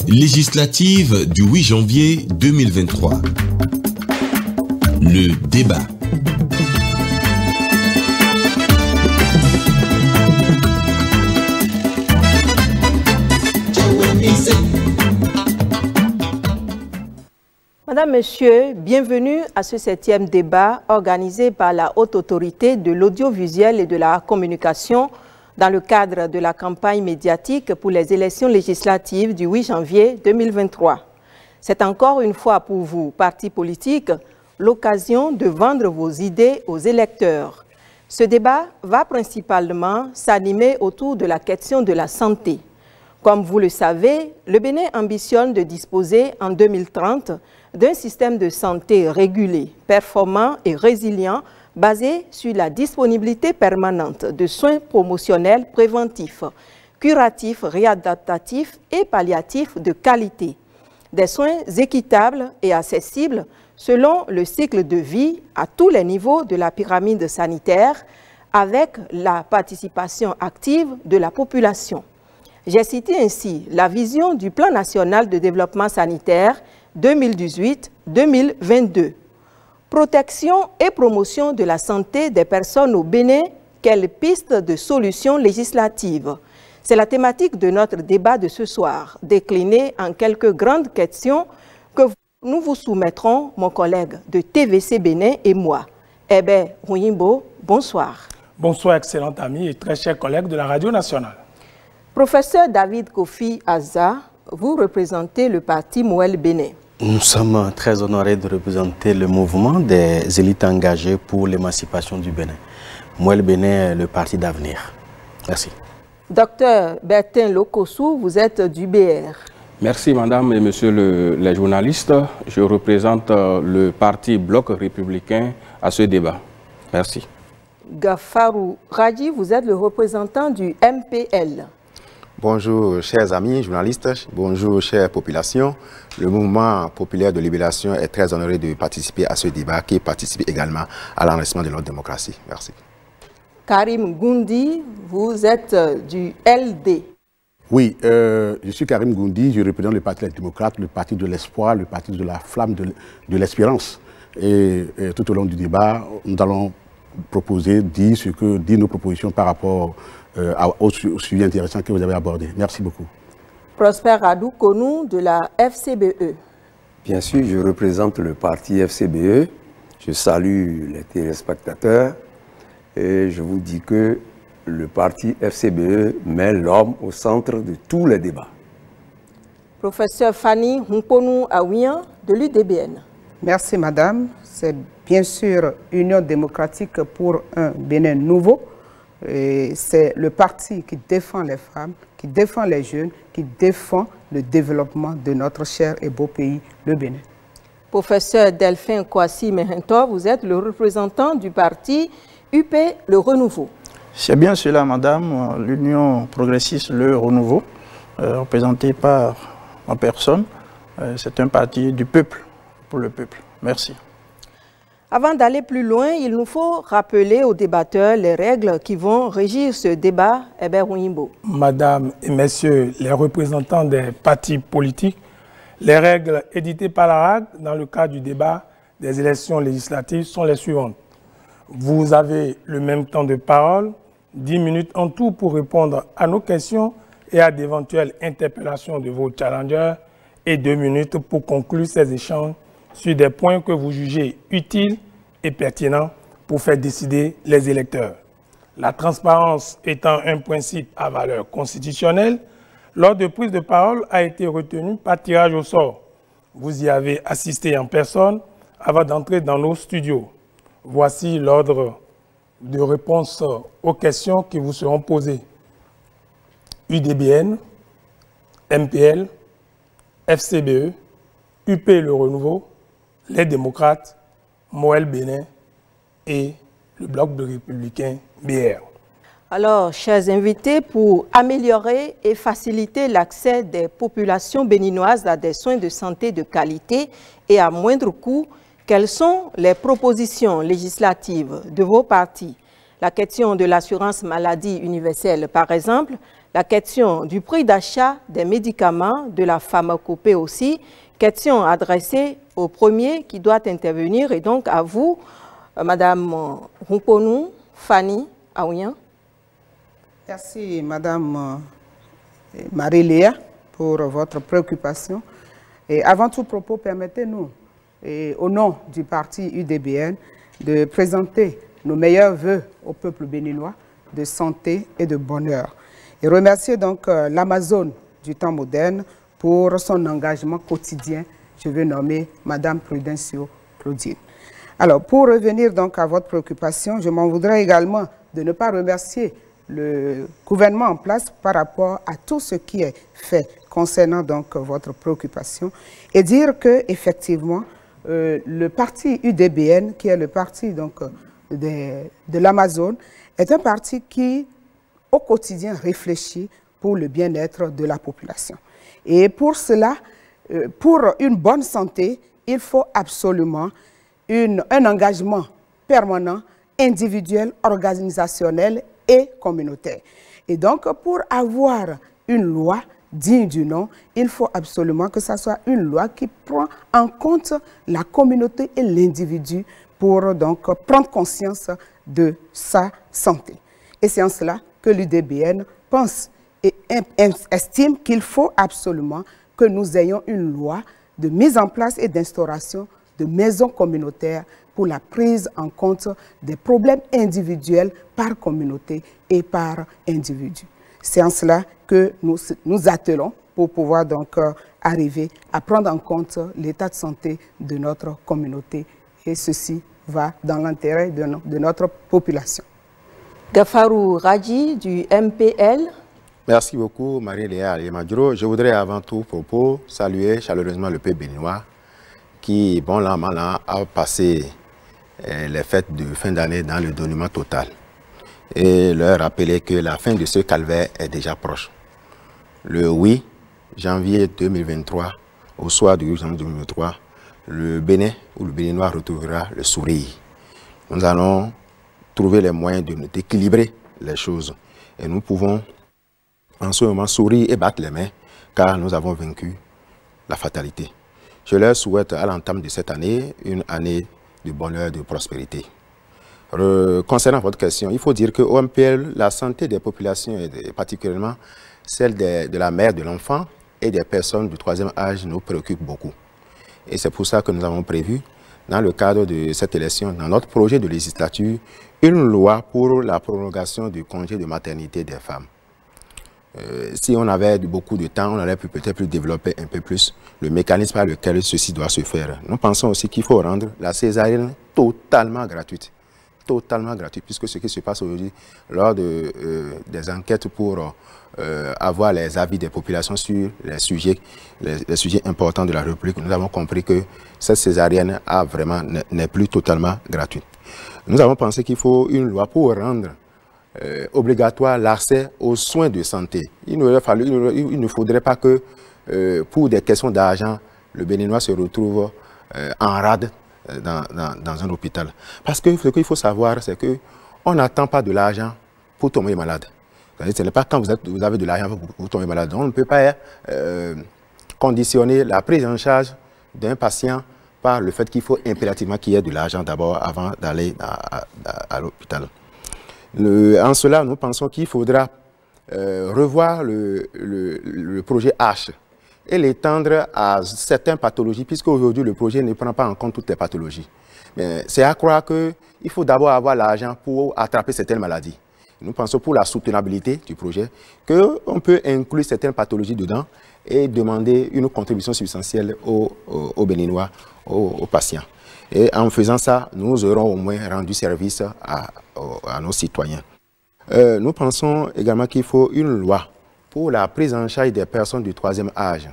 Législative du 8 janvier 2023. Le débat. Madame, Monsieur, bienvenue à ce 7e débat organisé par la Haute Autorité de l'Audiovisuel et de la Communication dans le cadre de la campagne médiatique pour les élections législatives du 8 janvier 2023. C'est encore une fois pour vous, partis politiques, l'occasion de vendre vos idées aux électeurs. Ce débat va principalement s'animer autour de la question de la santé. Comme vous le savez, le Bénin ambitionne de disposer en 2030 d'un système de santé régulé, performant et résilient, basé sur la disponibilité permanente de soins promotionnels préventifs, curatifs, réadaptatifs et palliatifs de qualité. Des soins équitables et accessibles selon le cycle de vie à tous les niveaux de la pyramide sanitaire, avec la participation active de la population. J'ai cité ainsi la vision du Plan national de développement sanitaire 2018-2022. Protection et promotion de la santé des personnes au Bénin, quelle piste de solutions législatives? C'est la thématique de notre débat de ce soir, déclinée en quelques grandes questions que nous vous soumettrons, mon collègue de TVC Bénin et moi. Hébert Rouyimbo, bonsoir. Bonsoir, excellent ami et très chers collègues de la Radio nationale. Professeur David Kofi Azza, vous représentez le parti Moël Bénin. Nous sommes très honorés de représenter le mouvement des élites engagées pour l'émancipation du Bénin. Moël Bénin est le parti d'avenir. Merci. Docteur Bertin Lokossou, vous êtes du BR. Merci madame et monsieur les journalistes. Je représente le parti Bloc républicain à ce débat. Merci. Gafarou Radji, vous êtes le représentant du MPL. Bonjour chers amis journalistes, bonjour chère population. Le mouvement populaire de libération est très honoré de participer à ce débat qui participe également à l'enrichissement de notre démocratie. Merci. Karim Goundi, vous êtes du LD. Oui, je suis Karim Goundi, je représente le Parti démocrate, le Parti de l'espoir, le Parti de la flamme de l'espérance. Et tout au long du débat, nous allons proposer, dire nos propositions par rapport au sujet intéressant que vous avez abordé. Merci beaucoup. Prosper Adou Konou de la FCBE. Bien sûr, je représente le parti FCBE. Je salue les téléspectateurs et je vous dis que le parti FCBE met l'homme au centre de tous les débats. Professeur Fanny Mponou Aouian de l'UDBN. Merci madame. C'est bien sûr Union démocratique pour un Bénin nouveau. C'est le parti qui défend les femmes, qui défend les jeunes, qui défend le développement de notre cher et beau pays, le Bénin. Professeur Delphin Kwasi Mehento, vous êtes le représentant du parti UP Le Renouveau. C'est bien cela, madame, l'Union progressiste Le Renouveau, représenté par ma personne. C'est un parti du peuple, pour le peuple. Merci. Avant d'aller plus loin, il nous faut rappeler aux débatteurs les règles qui vont régir ce débat. Hébert Rouyimbo. Madame et messieurs les représentants des partis politiques, les règles éditées par la RAG dans le cadre du débat des élections législatives sont les suivantes. Vous avez le même temps de parole, 10 minutes en tout pour répondre à nos questions et à d'éventuelles interpellations de vos challengers et 2 minutes pour conclure ces échanges sur des points que vous jugez utiles et pertinents pour faire décider les électeurs. La transparence étant un principe à valeur constitutionnelle, l'ordre de prise de parole a été retenu par tirage au sort. Vous y avez assisté en personne avant d'entrer dans nos studios. Voici l'ordre de réponse aux questions qui vous seront posées. UDBN, MPL, FCBE, UP Le Renouveau, les démocrates, Moël Bénin et le Bloc de républicains BR. Alors, chers invités, pour améliorer et faciliter l'accès des populations béninoises à des soins de santé de qualité et à moindre coût, quelles sont les propositions législatives de vos partis? la question de l'assurance maladie universelle par exemple, la question du prix d'achat des médicaments, de la pharmacopée aussi, question adressée au premier qui doit intervenir et donc à vous, Madame Ruponou Fanny Aouyan. Merci Madame Marie-Léa pour votre préoccupation. Et avant tout propos, permettez-nous, au nom du parti UDBN, de présenter nos meilleurs vœux au peuple béninois de santé et de bonheur. Et remercier donc l'Amazone du temps moderne pour son engagement quotidien. Je veux nommer Madame Prudencio Claudine. Alors, pour revenir donc à votre préoccupation, je m'en voudrais également de ne pas remercier le gouvernement en place par rapport à tout ce qui est fait concernant donc votre préoccupation et dire que effectivement le parti UDBN, qui est le parti donc de l'Amazone, est un parti qui au quotidien réfléchit pour le bien-être de la population. Et pour cela, pour une bonne santé, il faut absolument un engagement permanent, individuel, organisationnel et communautaire. Et donc, pour avoir une loi digne du nom, il faut absolument que ce soit une loi qui prend en compte la communauté et l'individu pour donc prendre conscience de sa santé. Et c'est en cela que l'UDBN pense et estime qu'il faut absolument que nous ayons une loi de mise en place et d'instauration de maisons communautaires pour la prise en compte des problèmes individuels par communauté et par individu. C'est en cela que nous attelons pour pouvoir donc arriver à prendre en compte l'état de santé de notre communauté et ceci va dans l'intérêt de notre population. Gafarou Radji du MPL. Merci beaucoup Marie-Léa Alimadjuro. Je voudrais avant tout propos saluer chaleureusement le peuple béninois qui, bon là, maintenant, a passé les fêtes de fin d'année dans le dénuement total et leur rappeler que la fin de ce calvaire est déjà proche. Le 8 janvier 2023, au soir du 8 janvier 2023, le Bénin ou le Béninois retrouvera le sourire. Nous allons trouver les moyens d'équilibrer les choses et nous pouvons en ce moment sourire et battre les mains car nous avons vaincu la fatalité. Je leur souhaite à l'entame de cette année une année de bonheur, de prospérité. Concernant votre question, il faut dire qu'au MPL, la santé des populations, et particulièrement celle de la mère, de l'enfant et des personnes du troisième âge, nous préoccupe beaucoup. Et c'est pour ça que nous avons prévu, dans le cadre de cette élection, dans notre projet de législature, une loi pour la prolongation du congé de maternité des femmes. Si on avait beaucoup de temps, on aurait peut-être pu développer un peu plus le mécanisme par lequel ceci doit se faire. Nous pensons aussi qu'il faut rendre la césarienne totalement gratuite. Totalement gratuite, puisque ce qui se passe aujourd'hui lors des enquêtes pour avoir les avis des populations sur les sujets importants de la République, nous avons compris que cette césarienne n'est plus totalement gratuite. Nous avons pensé qu'il faut une loi pour rendre obligatoire l'accès aux soins de santé. Il ne faudrait pas que, pour des questions d'argent, le Béninois se retrouve en rade dans un hôpital. Parce que ce qu'il faut savoir, c'est qu'on n'attend pas de l'argent pour tomber malade. Ce n'est pas quand vous avez de l'argent pour tomber malade. On ne peut pas conditionner la prise en charge d'un patient par le fait qu'il faut impérativement qu'il y ait de l'argent d'abord avant d'aller à l'hôpital. En cela, nous pensons qu'il faudra revoir le projet H et l'étendre à certaines pathologies, puisque aujourd'hui le projet ne prend pas en compte toutes les pathologies. Mais c'est à croire qu'il faut d'abord avoir l'argent pour attraper certaines maladies. Nous pensons pour la soutenabilité du projet qu'on peut inclure certaines pathologies dedans et demander une contribution substantielle aux Béninois, aux patients. Et en faisant ça, nous aurons au moins rendu service à nos citoyens. Nous pensons également qu'il faut une loi pour la prise en charge des personnes du troisième âge.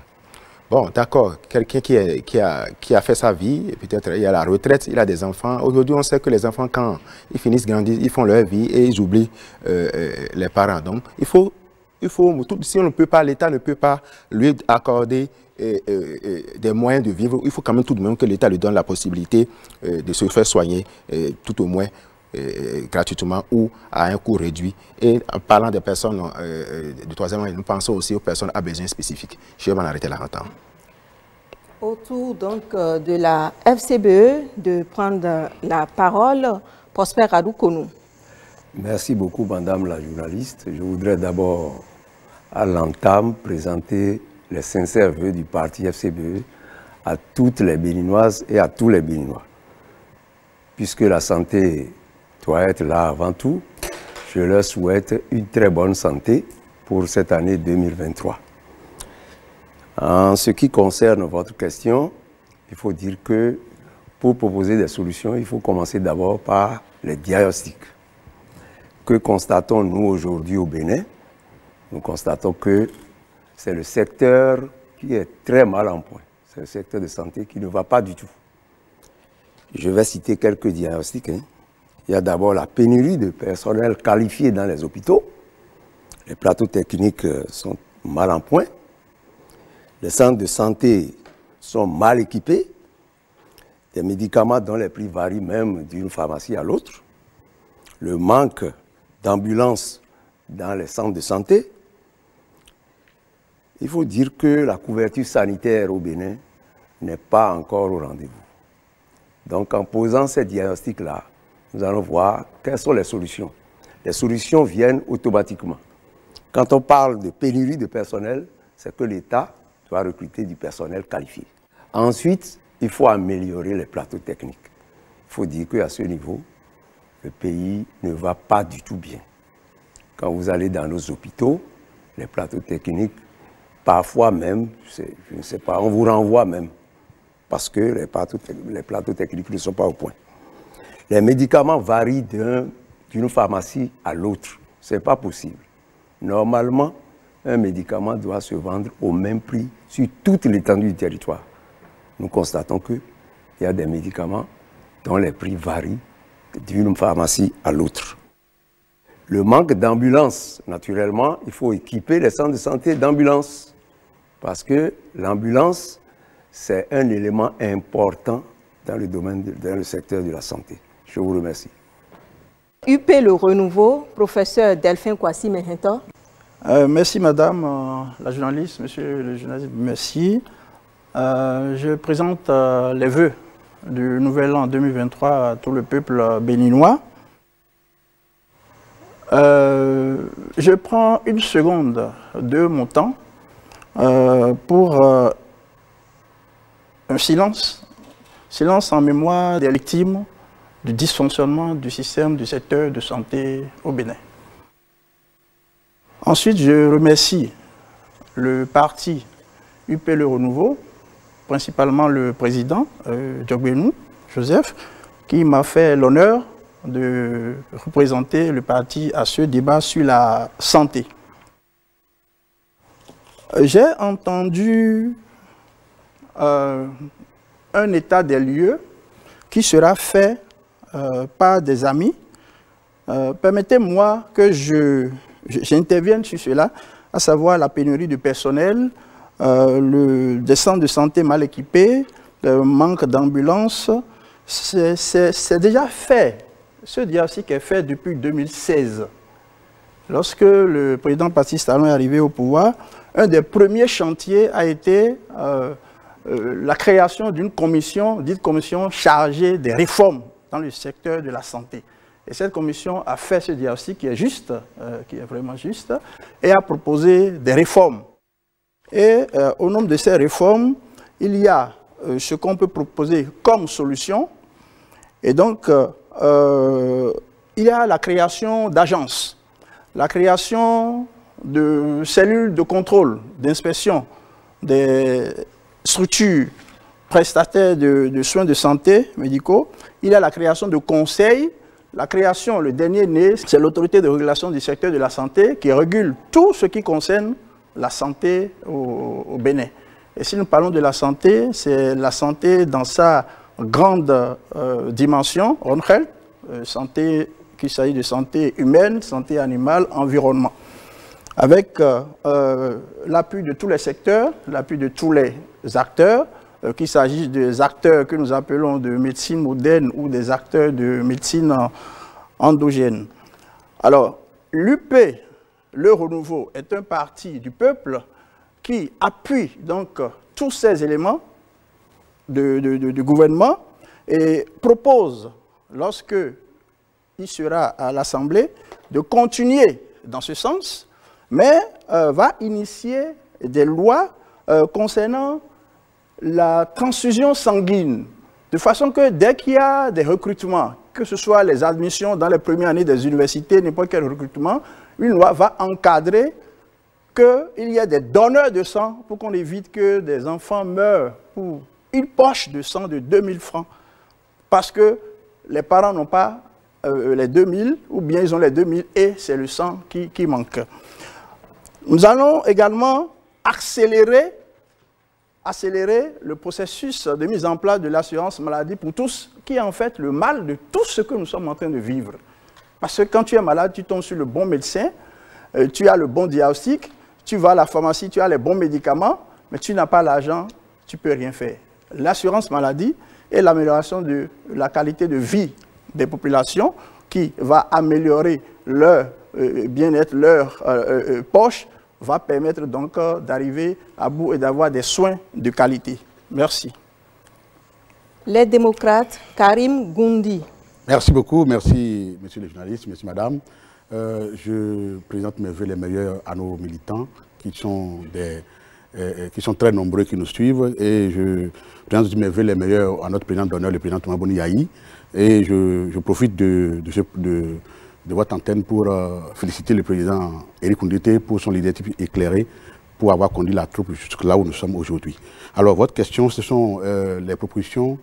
Bon, d'accord, quelqu'un qui a fait sa vie, peut-être il a la retraite, il a des enfants. Aujourd'hui, on sait que les enfants, quand ils finissent grandir, ils font leur vie et ils oublient les parents. Donc, si on ne peut pas, l'État ne peut pas lui accorder des moyens de vivre, il faut quand même tout de même que l'État lui donne la possibilité de se faire soigner, tout au moins gratuitement ou à un coût réduit. Et en parlant des personnes de troisième âge, nous pensons aussi aux personnes à besoins spécifiques. Je vais m'en arrêter là longtemps. Autour donc de la FCBE de prendre la parole, Prosper Adoukonou. Merci beaucoup, madame la journaliste. Je voudrais d'abord, à l'entame, présenter les sincères vœux du parti FCBE à toutes les Béninoises et à tous les Béninois. Puisque la santé doit être là avant tout, je leur souhaite une très bonne santé pour cette année 2023. En ce qui concerne votre question, il faut dire que pour proposer des solutions, il faut commencer d'abord par les diagnostics. Que constatons-nous aujourd'hui au Bénin? Nous constatons que c'est le secteur qui est très mal en point. C'est le secteur de santé qui ne va pas du tout. Je vais citer quelques diagnostics. Il y a d'abord la pénurie de personnel qualifié dans les hôpitaux. Les plateaux techniques sont mal en point. Les centres de santé sont mal équipés. Des médicaments dont les prix varient même d'une pharmacie à l'autre. Le manque d'ambulances dans les centres de santé. Il faut dire que la couverture sanitaire au Bénin n'est pas encore au rendez-vous. Donc en posant ces diagnostics-là, nous allons voir quelles sont les solutions. Les solutions viennent automatiquement. Quand on parle de pénurie de personnel, c'est que l'État doit recruter du personnel qualifié. Ensuite, il faut améliorer les plateaux techniques. Il faut dire qu'à ce niveau, le pays ne va pas du tout bien. Quand vous allez dans nos hôpitaux, les plateaux techniques, parfois même, je ne sais pas, on vous renvoie même, parce que les plateaux techniques ne sont pas au point. Les médicaments varient d'une pharmacie à l'autre. Ce n'est pas possible. Normalement, un médicament doit se vendre au même prix sur toute l'étendue du territoire. Nous constatons qu'il y a des médicaments dont les prix varient d'une pharmacie à l'autre. Le manque d'ambulances, naturellement, il faut équiper les centres de santé d'ambulances. Parce que l'ambulance, c'est un élément important dans le secteur de la santé. Je vous remercie. UP Le Renouveau, professeur Delphin Kwasi Mehinto. Merci madame la journaliste, monsieur le journaliste, merci. Je présente les vœux du nouvel an 2023 à tout le peuple béninois. Je prends une seconde de mon temps pour un silence en mémoire des victimes du dysfonctionnement du système du secteur de santé au Bénin. Ensuite, je remercie le parti UP Le Renouveau, principalement le président Djogbenou Joseph, qui m'a fait l'honneur de représenter le parti à ce débat sur la santé. J'ai entendu un état des lieux qui sera fait par des amis. Permettez-moi que j'intervienne sur cela, à savoir la pénurie de personnel, des centres de santé mal équipés, le manque d'ambulances. C'est déjà fait. Ce diagnostic est fait depuis 2016. Lorsque le président Patrice Talon est arrivé au pouvoir, un des premiers chantiers a été la création d'une commission, dite commission chargée des réformes dans le secteur de la santé. Et cette commission a fait ce diagnostic qui est juste, qui est vraiment juste, et a proposé des réformes. Et au nombre de ces réformes, il y a ce qu'on peut proposer comme solution. Et donc, il y a la création d'agences, la création de cellules de contrôle, d'inspection, des structures prestataires de soins de santé médicaux. Il y a la création de conseils. La création, le dernier né, c'est l'autorité de régulation du secteur de la santé qui régule tout ce qui concerne la santé au Bénin. Et si nous parlons de la santé, c'est la santé dans sa grande dimension, on health, santé, qu'il s'agit de santé humaine, santé animale, environnement. Avec l'appui de tous les secteurs, l'appui de tous les acteurs, qu'il s'agisse des acteurs que nous appelons de médecine moderne ou des acteurs de médecine endogène. Alors, l'UP, le Renouveau, est un parti du peuple qui appuie donc tous ces éléments de gouvernement et propose, lorsque il sera à l'Assemblée, de continuer dans ce sens, mais va initier des lois concernant la transfusion sanguine, de façon que dès qu'il y a des recrutements, que ce soit les admissions dans les premières années des universités, n'importe quel recrutement, une loi va encadrer qu'il y ait des donneurs de sang pour qu'on évite que des enfants meurent pour une poche de sang de 2000 francs parce que les parents n'ont pas les 2000 ou bien ils ont les 2000 et c'est le sang qui manque. Nous allons également accélérer le processus de mise en place de l'assurance maladie pour tous, qui est en fait le mal de tout ce que nous sommes en train de vivre. Parce que quand tu es malade, tu tombes sur le bon médecin, tu as le bon diagnostic, tu vas à la pharmacie, tu as les bons médicaments, mais tu n'as pas l'argent, tu ne peux rien faire. L'assurance maladie est l'amélioration de la qualité de vie des populations qui va améliorer leur bien-être, leur poche, va permettre donc d'arriver à bout et d'avoir des soins de qualité. Merci. Les démocrates, Karim Goundi. Merci beaucoup, merci monsieur le journaliste, merci madame. Je présente mes vœux les meilleurs à nos militants qui sont très nombreux, qui nous suivent. Et je présente aussi mes vœux les meilleurs à notre président d'honneur, le président Thomas Boni Yahi. Et je profite de votre antenne pour féliciter le président Éric Koundété pour son leadership éclairé, pour avoir conduit la troupe jusque là où nous sommes aujourd'hui. Alors, votre question, ce sont les propositions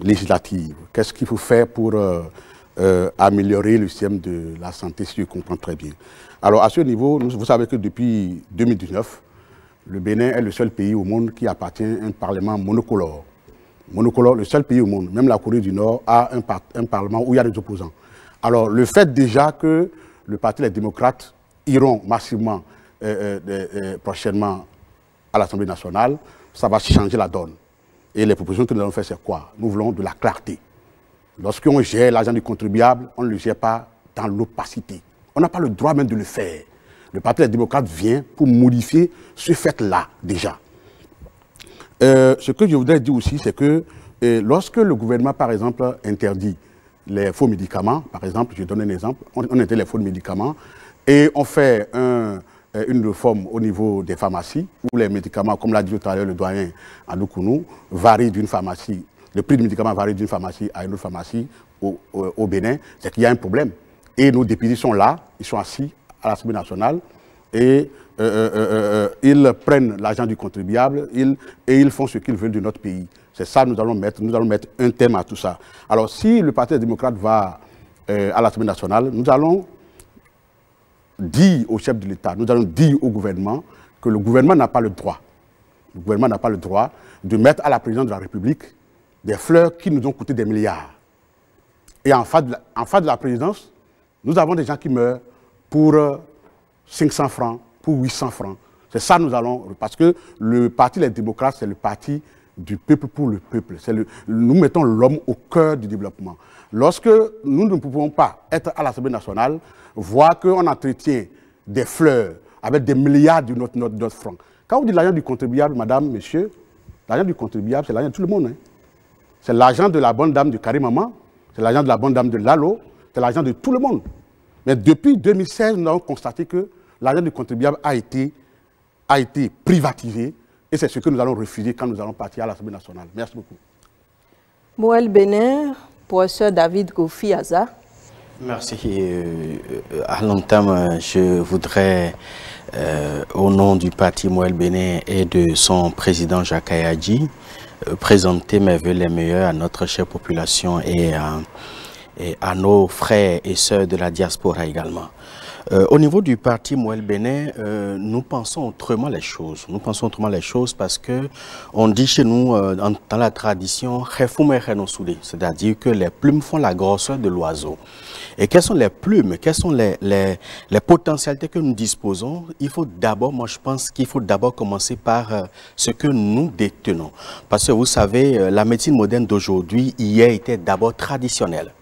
législatives. Qu'est-ce qu'il faut faire pour améliorer le système de la santé, si je comprends très bien. Alors, à ce niveau, vous savez que depuis 2019, le Bénin est le seul pays au monde qui appartient à un parlement monocolore. Monocolore, le seul pays au monde, même la Corée du Nord a un parlement où il y a des opposants. Alors, le fait déjà que le Parti des démocrates iront massivement prochainement à l'Assemblée nationale, ça va changer la donne. Et les propositions que nous allons faire, c'est quoi? Nous voulons de la clarté. Lorsqu'on gère l'argent du contribuable, on ne le gère pas dans l'opacité. On n'a pas le droit même de le faire. Le Parti des démocrates vient pour modifier ce fait-là, déjà. Ce que je voudrais dire aussi, c'est que lorsque le gouvernement, par exemple, interdit les faux médicaments, par exemple, je donne un exemple, on interdit les faux médicaments et on fait une réforme au niveau des pharmacies où les médicaments, comme l'a dit tout à l'heure le doyen Adoukonou, varient d'une pharmacie, le prix du médicament varie d'une pharmacie à une autre pharmacie au Bénin, c'est qu'il y a un problème. Et nos députés sont là, ils sont assis à l'Assemblée nationale et ils prennent l'argent du contribuable et ils font ce qu'ils veulent de notre pays. C'est ça nous allons mettre un thème à tout ça. Alors si le Parti démocrate va à l'Assemblée nationale, nous allons dire au chef de l'État, nous allons dire au gouvernement que le gouvernement n'a pas le droit. Le gouvernement n'a pas le droit de mettre à la présidence de la République des fleurs qui nous ont coûté des milliards. Et en face de la présidence, nous avons des gens qui meurent pour 500 francs, pour 800 francs. C'est ça nous allons... Parce que le Parti des démocrates, c'est le parti du peuple pour le peuple. Nous mettons l'homme au cœur du développement. Lorsque nous ne pouvons pas être à l'Assemblée nationale, voir qu'on entretient des fleurs avec des milliards de notre francs. Quand vous dites l'argent du contribuable, madame, monsieur, l'argent du contribuable, c'est l'argent de tout le monde. Hein. C'est l'argent de la bonne dame de Karim Maman, c'est l'argent de la bonne dame de Lalo, c'est l'argent de tout le monde. Mais depuis 2016, nous avons constaté que l'argent du contribuable a été privatisé et c'est ce que nous allons refuser quand nous allons partir à l'Assemblée nationale. Merci beaucoup. Moël Bénin, professeur David Kofi Aza. Merci. À long terme, je voudrais, au nom du parti Moël Bénin et de son président Jacques Ayadji, présenter mes vœux les meilleurs à notre chère population et à nos frères et sœurs de la diaspora également. Au niveau du parti Moël Bénin, nous pensons autrement les choses. Nous pensons autrement les choses parce que on dit chez nous, dans la tradition, c'est-à-dire que les plumes font la grosseur de l'oiseau. Et quelles sont les plumes, quelles sont les potentialités que nous disposons? Il faut d'abord, moi je pense qu'il faut d'abord commencer par ce que nous détenons. Parce que vous savez, la médecine moderne d'aujourd'hui, hier était d'abord traditionnelle.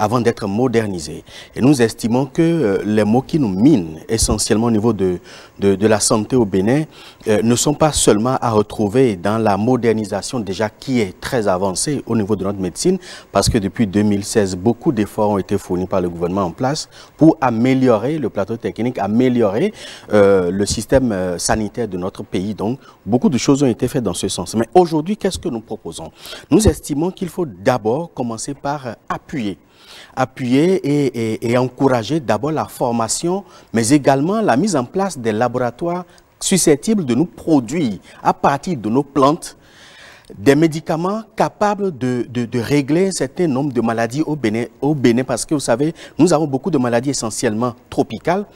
avant d'être modernisés. Et nous estimons que les maux qui nous minent essentiellement au niveau de la santé au Bénin ne sont pas seulement à retrouver dans la modernisation déjà qui est très avancée au niveau de notre médecine, parce que depuis 2016, beaucoup d'efforts ont été fournis par le gouvernement en place pour améliorer le plateau technique, améliorer le système sanitaire de notre pays. Donc, beaucoup de choses ont été faites dans ce sens. Mais aujourd'hui, qu'est-ce que nous proposons? Nous estimons qu'il faut d'abord commencer par appuyer et encourager d'abord la formation, mais également la mise en place des laboratoires susceptibles de nous produire à partir de nos plantes des médicaments capables de régler un certain nombre de maladies au Bénin, parce que vous savez, nous avons beaucoup de maladies essentiellement tropicales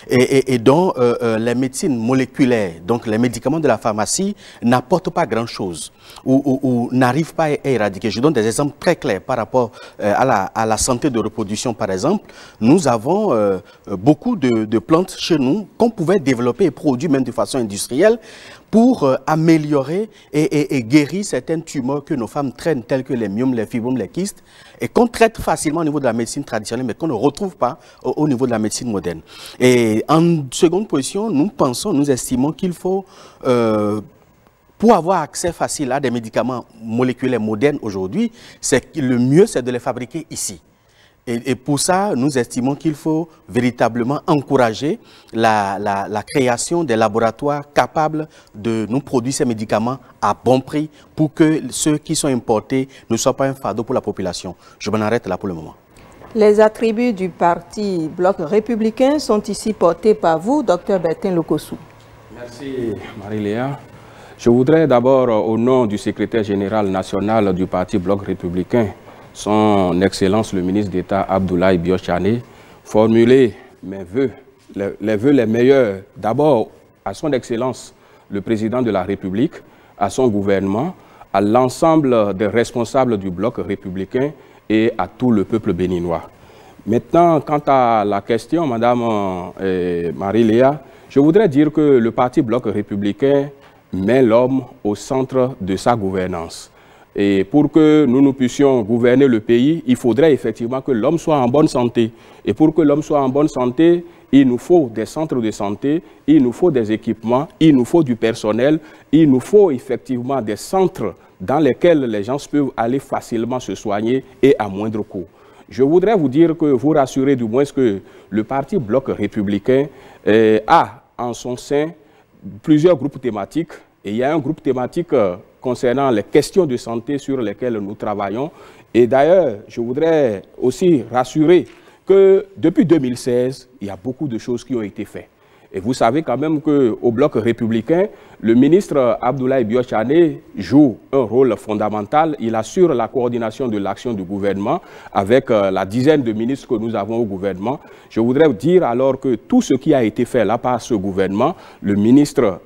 et dont les médecines moléculaires, donc les médicaments de la pharmacie, n'apportent pas grand-chose ou n'arrivent pas à éradiquer. Je donne des exemples très clairs par rapport à la santé de reproduction, par exemple. Nous avons beaucoup de plantes chez nous qu'on pouvait développer et produire même de façon industrielle pour améliorer et guérir certaines tumeurs que nos femmes traînent, telles que les myomes, les fibromes, les kystes, et qu'on traite facilement au niveau de la médecine traditionnelle, mais qu'on ne retrouve pas au niveau de la médecine moderne. Et en seconde position, nous estimons qu'il faut, pour avoir accès facile à des médicaments moléculaires modernes aujourd'hui, le mieux, c'est de les fabriquer ici. Et pour ça, nous estimons qu'il faut véritablement encourager la création des laboratoires capables de nous produire ces médicaments à bon prix pour que ceux qui sont importés ne soient pas un fardeau pour la population. Je m'en arrête là pour le moment. Les attributs du parti Bloc républicain sont ici portés par vous, Dr Bertin Lokossou. Merci Marie-Léa. Je voudrais d'abord, au nom du secrétaire général national du parti Bloc républicain, Son Excellence le ministre d'État Abdoulaye Biochane, formuler mes vœux, les vœux les meilleurs, d'abord à Son Excellence le président de la République, à son gouvernement, à l'ensemble des responsables du Bloc républicain et à tout le peuple béninois. Maintenant, quant à la question, Madame Marie-Léa, je voudrais dire que le parti Bloc républicain met l'homme au centre de sa gouvernance. Et pour que nous puissions gouverner le pays, il faudrait effectivement que l'homme soit en bonne santé. Et pour que l'homme soit en bonne santé, il nous faut des centres de santé, il nous faut des équipements, il nous faut du personnel, il nous faut effectivement des centres dans lesquels les gens peuvent aller facilement se soigner et à moindre coût. Je voudrais vous dire que vous rassurez du moins que le parti Bloc républicain a en son sein plusieurs groupes thématiques. Et il y a un groupe thématique concernant les questions de santé sur lesquelles nous travaillons. Et d'ailleurs, je voudrais aussi rassurer que depuis 2016, il y a beaucoup de choses qui ont été faites. Et vous savez quand même qu'au Bloc républicain, le ministre Abdoulaye Biochane joue un rôle fondamental. Il assure la coordination de l'action du gouvernement avec la dizaine de ministres que nous avons au gouvernement. Je voudrais dire alors que tout ce qui a été fait là par ce gouvernement, le ministre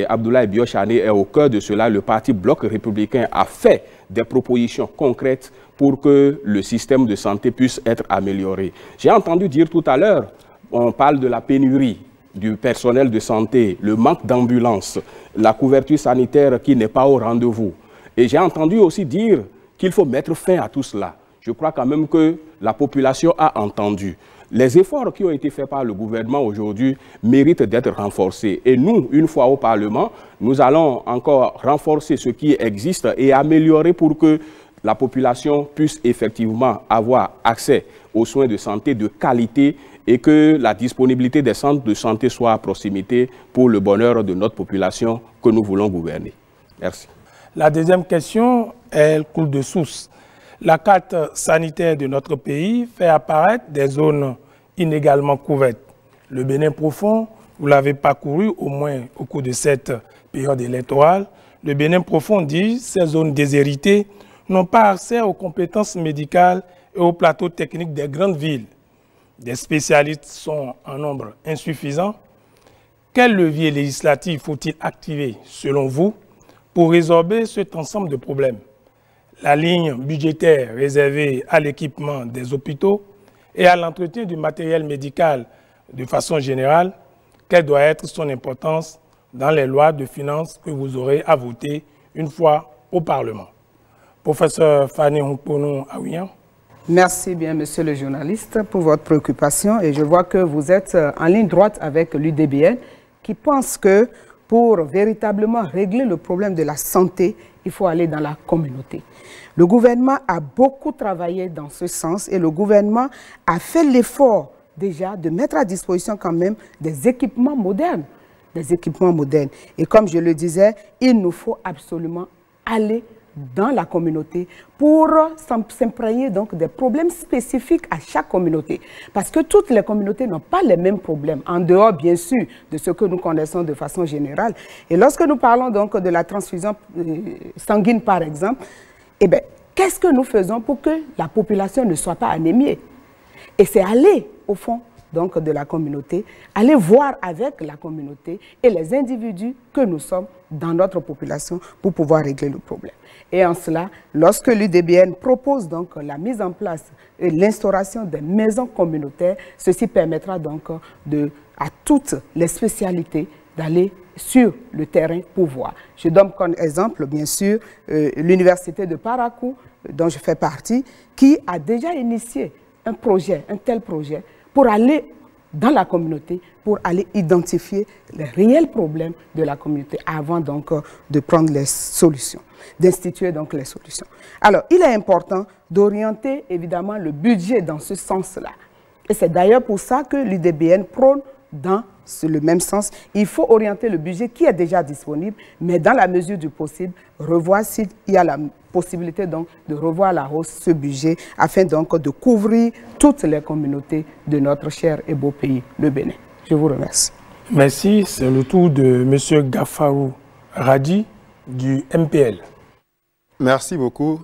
Abdoulaye Biochane est au cœur de cela. Le parti Bloc républicain a fait des propositions concrètes pour que le système de santé puisse être amélioré. J'ai entendu dire tout à l'heure, on parle de la pénurie du personnel de santé, le manque d'ambulances, la couverture sanitaire qui n'est pas au rendez-vous. Et j'ai entendu aussi dire qu'il faut mettre fin à tout cela. Je crois quand même que la population a entendu. Les efforts qui ont été faits par le gouvernement aujourd'hui méritent d'être renforcés. Et nous, une fois au Parlement, nous allons encore renforcer ce qui existe et améliorer pour que la population puisse effectivement avoir accès aux soins de santé de qualité et que la disponibilité des centres de santé soit à proximité pour le bonheur de notre population que nous voulons gouverner. Merci. La deuxième question, elle coule de source. La carte sanitaire de notre pays fait apparaître des zones inégalement couvertes. Le Bénin profond, vous l'avez parcouru au moins au cours de cette période électorale. Le Bénin profond dit ces zones déshéritées n'ont pas accès aux compétences médicales et aux plateaux techniques des grandes villes. Des spécialistes sont en nombre insuffisant. Quel levier législatif faut-il activer, selon vous, pour résorber cet ensemble de problèmes? La ligne budgétaire réservée à l'équipement des hôpitaux et à l'entretien du matériel médical de façon générale, quelle doit être son importance dans les lois de finances que vous aurez à voter une fois au Parlement? Professeur Fanny Hunkpono Aouyan. Merci bien, monsieur le journaliste, pour votre préoccupation. Et je vois que vous êtes en ligne droite avec l'UDBN, qui pense que pour véritablement régler le problème de la santé, il faut aller dans la communauté. Le gouvernement a beaucoup travaillé dans ce sens et le gouvernement a fait l'effort déjà de mettre à disposition quand même des équipements modernes. Des équipements modernes. Et comme je le disais, il nous faut absolument aller dans la communauté pour s'imprégner donc des problèmes spécifiques à chaque communauté. Parce que toutes les communautés n'ont pas les mêmes problèmes, en dehors bien sûr de ce que nous connaissons de façon générale. Et lorsque nous parlons donc de la transfusion sanguine par exemple, eh bien, qu'est-ce que nous faisons pour que la population ne soit pas anémiée? Et c'est aller au fond donc de la communauté, aller voir avec la communauté et les individus que nous sommes dans notre population pour pouvoir régler le problème. Et en cela, lorsque l'UDBN propose donc la mise en place et l'instauration des maisons communautaires, ceci permettra donc à toutes les spécialités d'aller sur le terrain pour voir. Je donne comme exemple, bien sûr, l'université de Parakou, dont je fais partie, qui a déjà initié un tel projet, pour aller dans la communauté, pour aller identifier les réels problèmes de la communauté avant donc de prendre les solutions, d'instituer donc les solutions. Alors, il est important d'orienter évidemment le budget dans ce sens-là. Et c'est d'ailleurs pour ça que l'UDBN prône dans le même sens. Il faut orienter le budget qui est déjà disponible, mais dans la mesure du possible, revoir s'il y a la possibilité donc de revoir à la hausse ce budget afin donc de couvrir toutes les communautés de notre cher et beau pays, le Bénin. Je vous remercie. Merci. C'est le tour de M. Gafarou Radi du MPL. Merci beaucoup.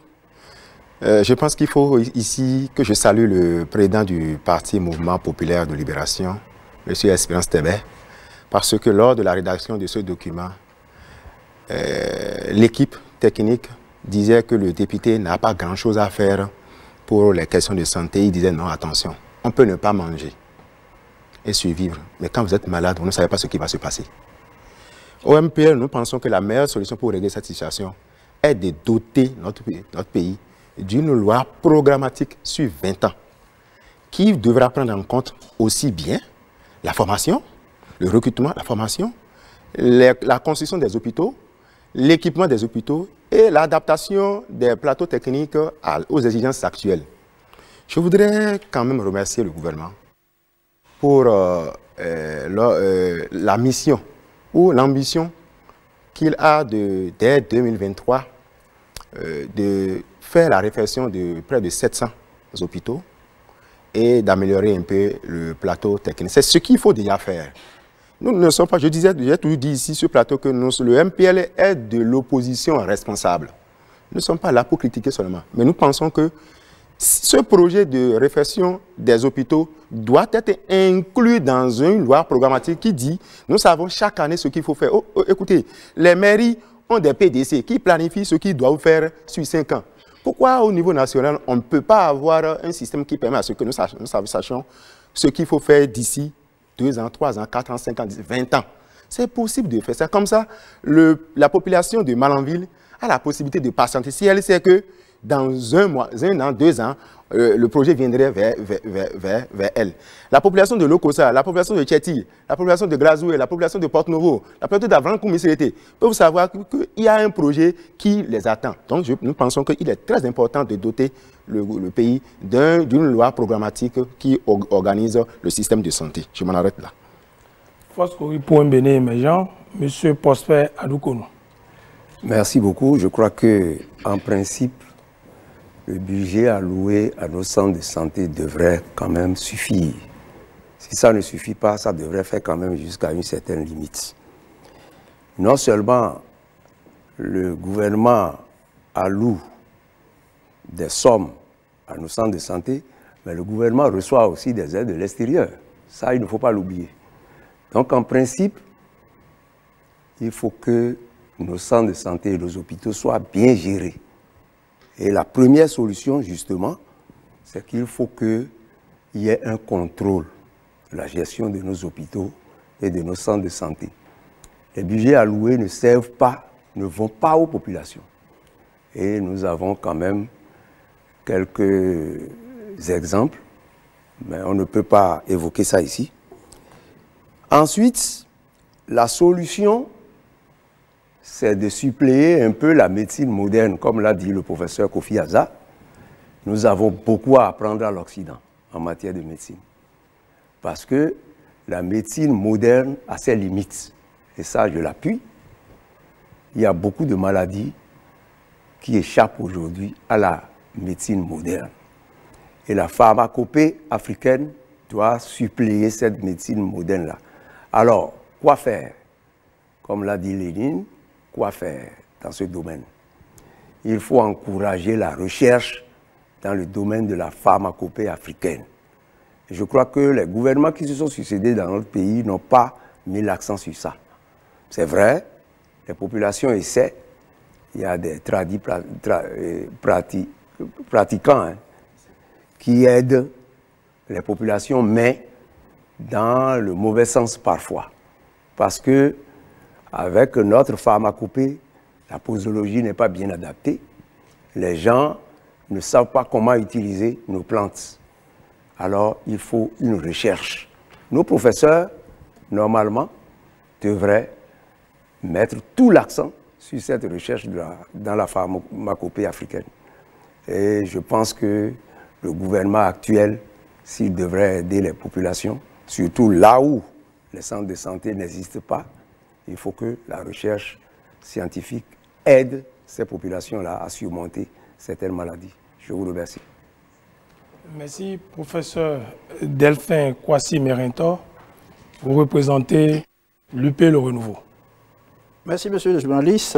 Je pense qu'il faut ici que je salue le président du Parti Mouvement Populaire de Libération, M. Espérance Tébé, parce que lors de la rédaction de ce document, l'équipe technique disait que le député n'a pas grand-chose à faire pour les questions de santé. Il disait non, attention, on peut ne pas manger et survivre. Mais quand vous êtes malade, vous ne savez pas ce qui va se passer. Au MPL, nous pensons que la meilleure solution pour régler cette situation est de doter notre pays d'une loi programmatique sur 20 ans qui devra prendre en compte aussi bien la formation, le recrutement, la formation, la construction des hôpitaux, l'équipement des hôpitaux et l'adaptation des plateaux techniques aux exigences actuelles. Je voudrais quand même remercier le gouvernement pour la mission ou l'ambition qu'il a dès 2023 de faire la réfection de près de 700 hôpitaux et d'améliorer un peu le plateau technique. C'est ce qu'il faut déjà faire. Nous ne sommes pas, j'ai toujours dit ici sur le plateau que le MPL est de l'opposition responsable. Nous ne sommes pas là pour critiquer seulement, mais nous pensons que ce projet de réfection des hôpitaux doit être inclus dans une loi programmatique qui dit, nous savons chaque année ce qu'il faut faire. Écoutez, les mairies ont des PDC qui planifient ce qu'ils doivent faire sur 5 ans. Pourquoi au niveau national, on ne peut pas avoir un système qui permet à ce que nous sachions ce qu'il faut faire d'ici 2 ans, 3 ans, 4 ans, 5 ans, 20 ans. C'est possible de faire ça. Comme ça, la population de Malanville a la possibilité de patienter. Si elle sait que dans 1 mois, 1 an, 2 ans, le projet viendrait vers elle. La population de Lokossa, la population de Tchéti, la population de Grazoué, la population de Porte-Novo, la population d'Avrancourt-Missérété peuvent savoir qu'il y a un projet qui les attend. Donc nous pensons qu'il est très important de doter le pays d'une loi programmatique qui organise le système de santé. Je m'en arrête là. Foscori pour un Bénin émergent, M. Prosper Adoukono. Merci beaucoup. Je crois qu'en principe, le budget alloué à nos centres de santé devrait quand même suffire. Si ça ne suffit pas, ça devrait faire quand même jusqu'à une certaine limite. Non seulement le gouvernement alloue des sommes à nos centres de santé, mais le gouvernement reçoit aussi des aides de l'extérieur. Ça, il ne faut pas l'oublier. Donc, en principe, il faut que nos centres de santé et nos hôpitaux soient bien gérés. Et la première solution, justement, c'est qu'il faut qu'il y ait un contrôle de la gestion de nos hôpitaux et de nos centres de santé. Les budgets alloués ne servent pas, ne vont pas aux populations. Et nous avons quand même quelques exemples, mais on ne peut pas évoquer ça ici. Ensuite, la solution, c'est de suppléer un peu la médecine moderne, comme l'a dit le professeur Kofi Aza. Nous avons beaucoup à apprendre à l'Occident en matière de médecine. Parce que la médecine moderne a ses limites. Et ça, je l'appuie. Il y a beaucoup de maladies qui échappent aujourd'hui à la médecine moderne. Et la pharmacopée africaine doit suppléer cette médecine moderne-là. Alors, quoi faire? Comme l'a dit Lénine, quoi faire dans ce domaine? Il faut encourager la recherche dans le domaine de la pharmacopée africaine. Et je crois que les gouvernements qui se sont succédés dans notre pays n'ont pas mis l'accent sur ça. C'est vrai, les populations essaient, il y a des pratiquants qui aident les populations, mais dans le mauvais sens parfois. Parce que avec notre pharmacopée, la posologie n'est pas bien adaptée. Les gens ne savent pas comment utiliser nos plantes. Alors, il faut une recherche. Nos professeurs, normalement, devraient mettre tout l'accent sur cette recherche dans la pharmacopée africaine. Et je pense que le gouvernement actuel, s'il devrait aider les populations, surtout là où les centres de santé n'existent pas, il faut que la recherche scientifique aide ces populations-là à surmonter certaines maladies. Je vous remercie. Merci, professeur Delphin Kwasi Merintor. Vous représentez l'UP Le Renouveau. Merci, monsieur le journaliste.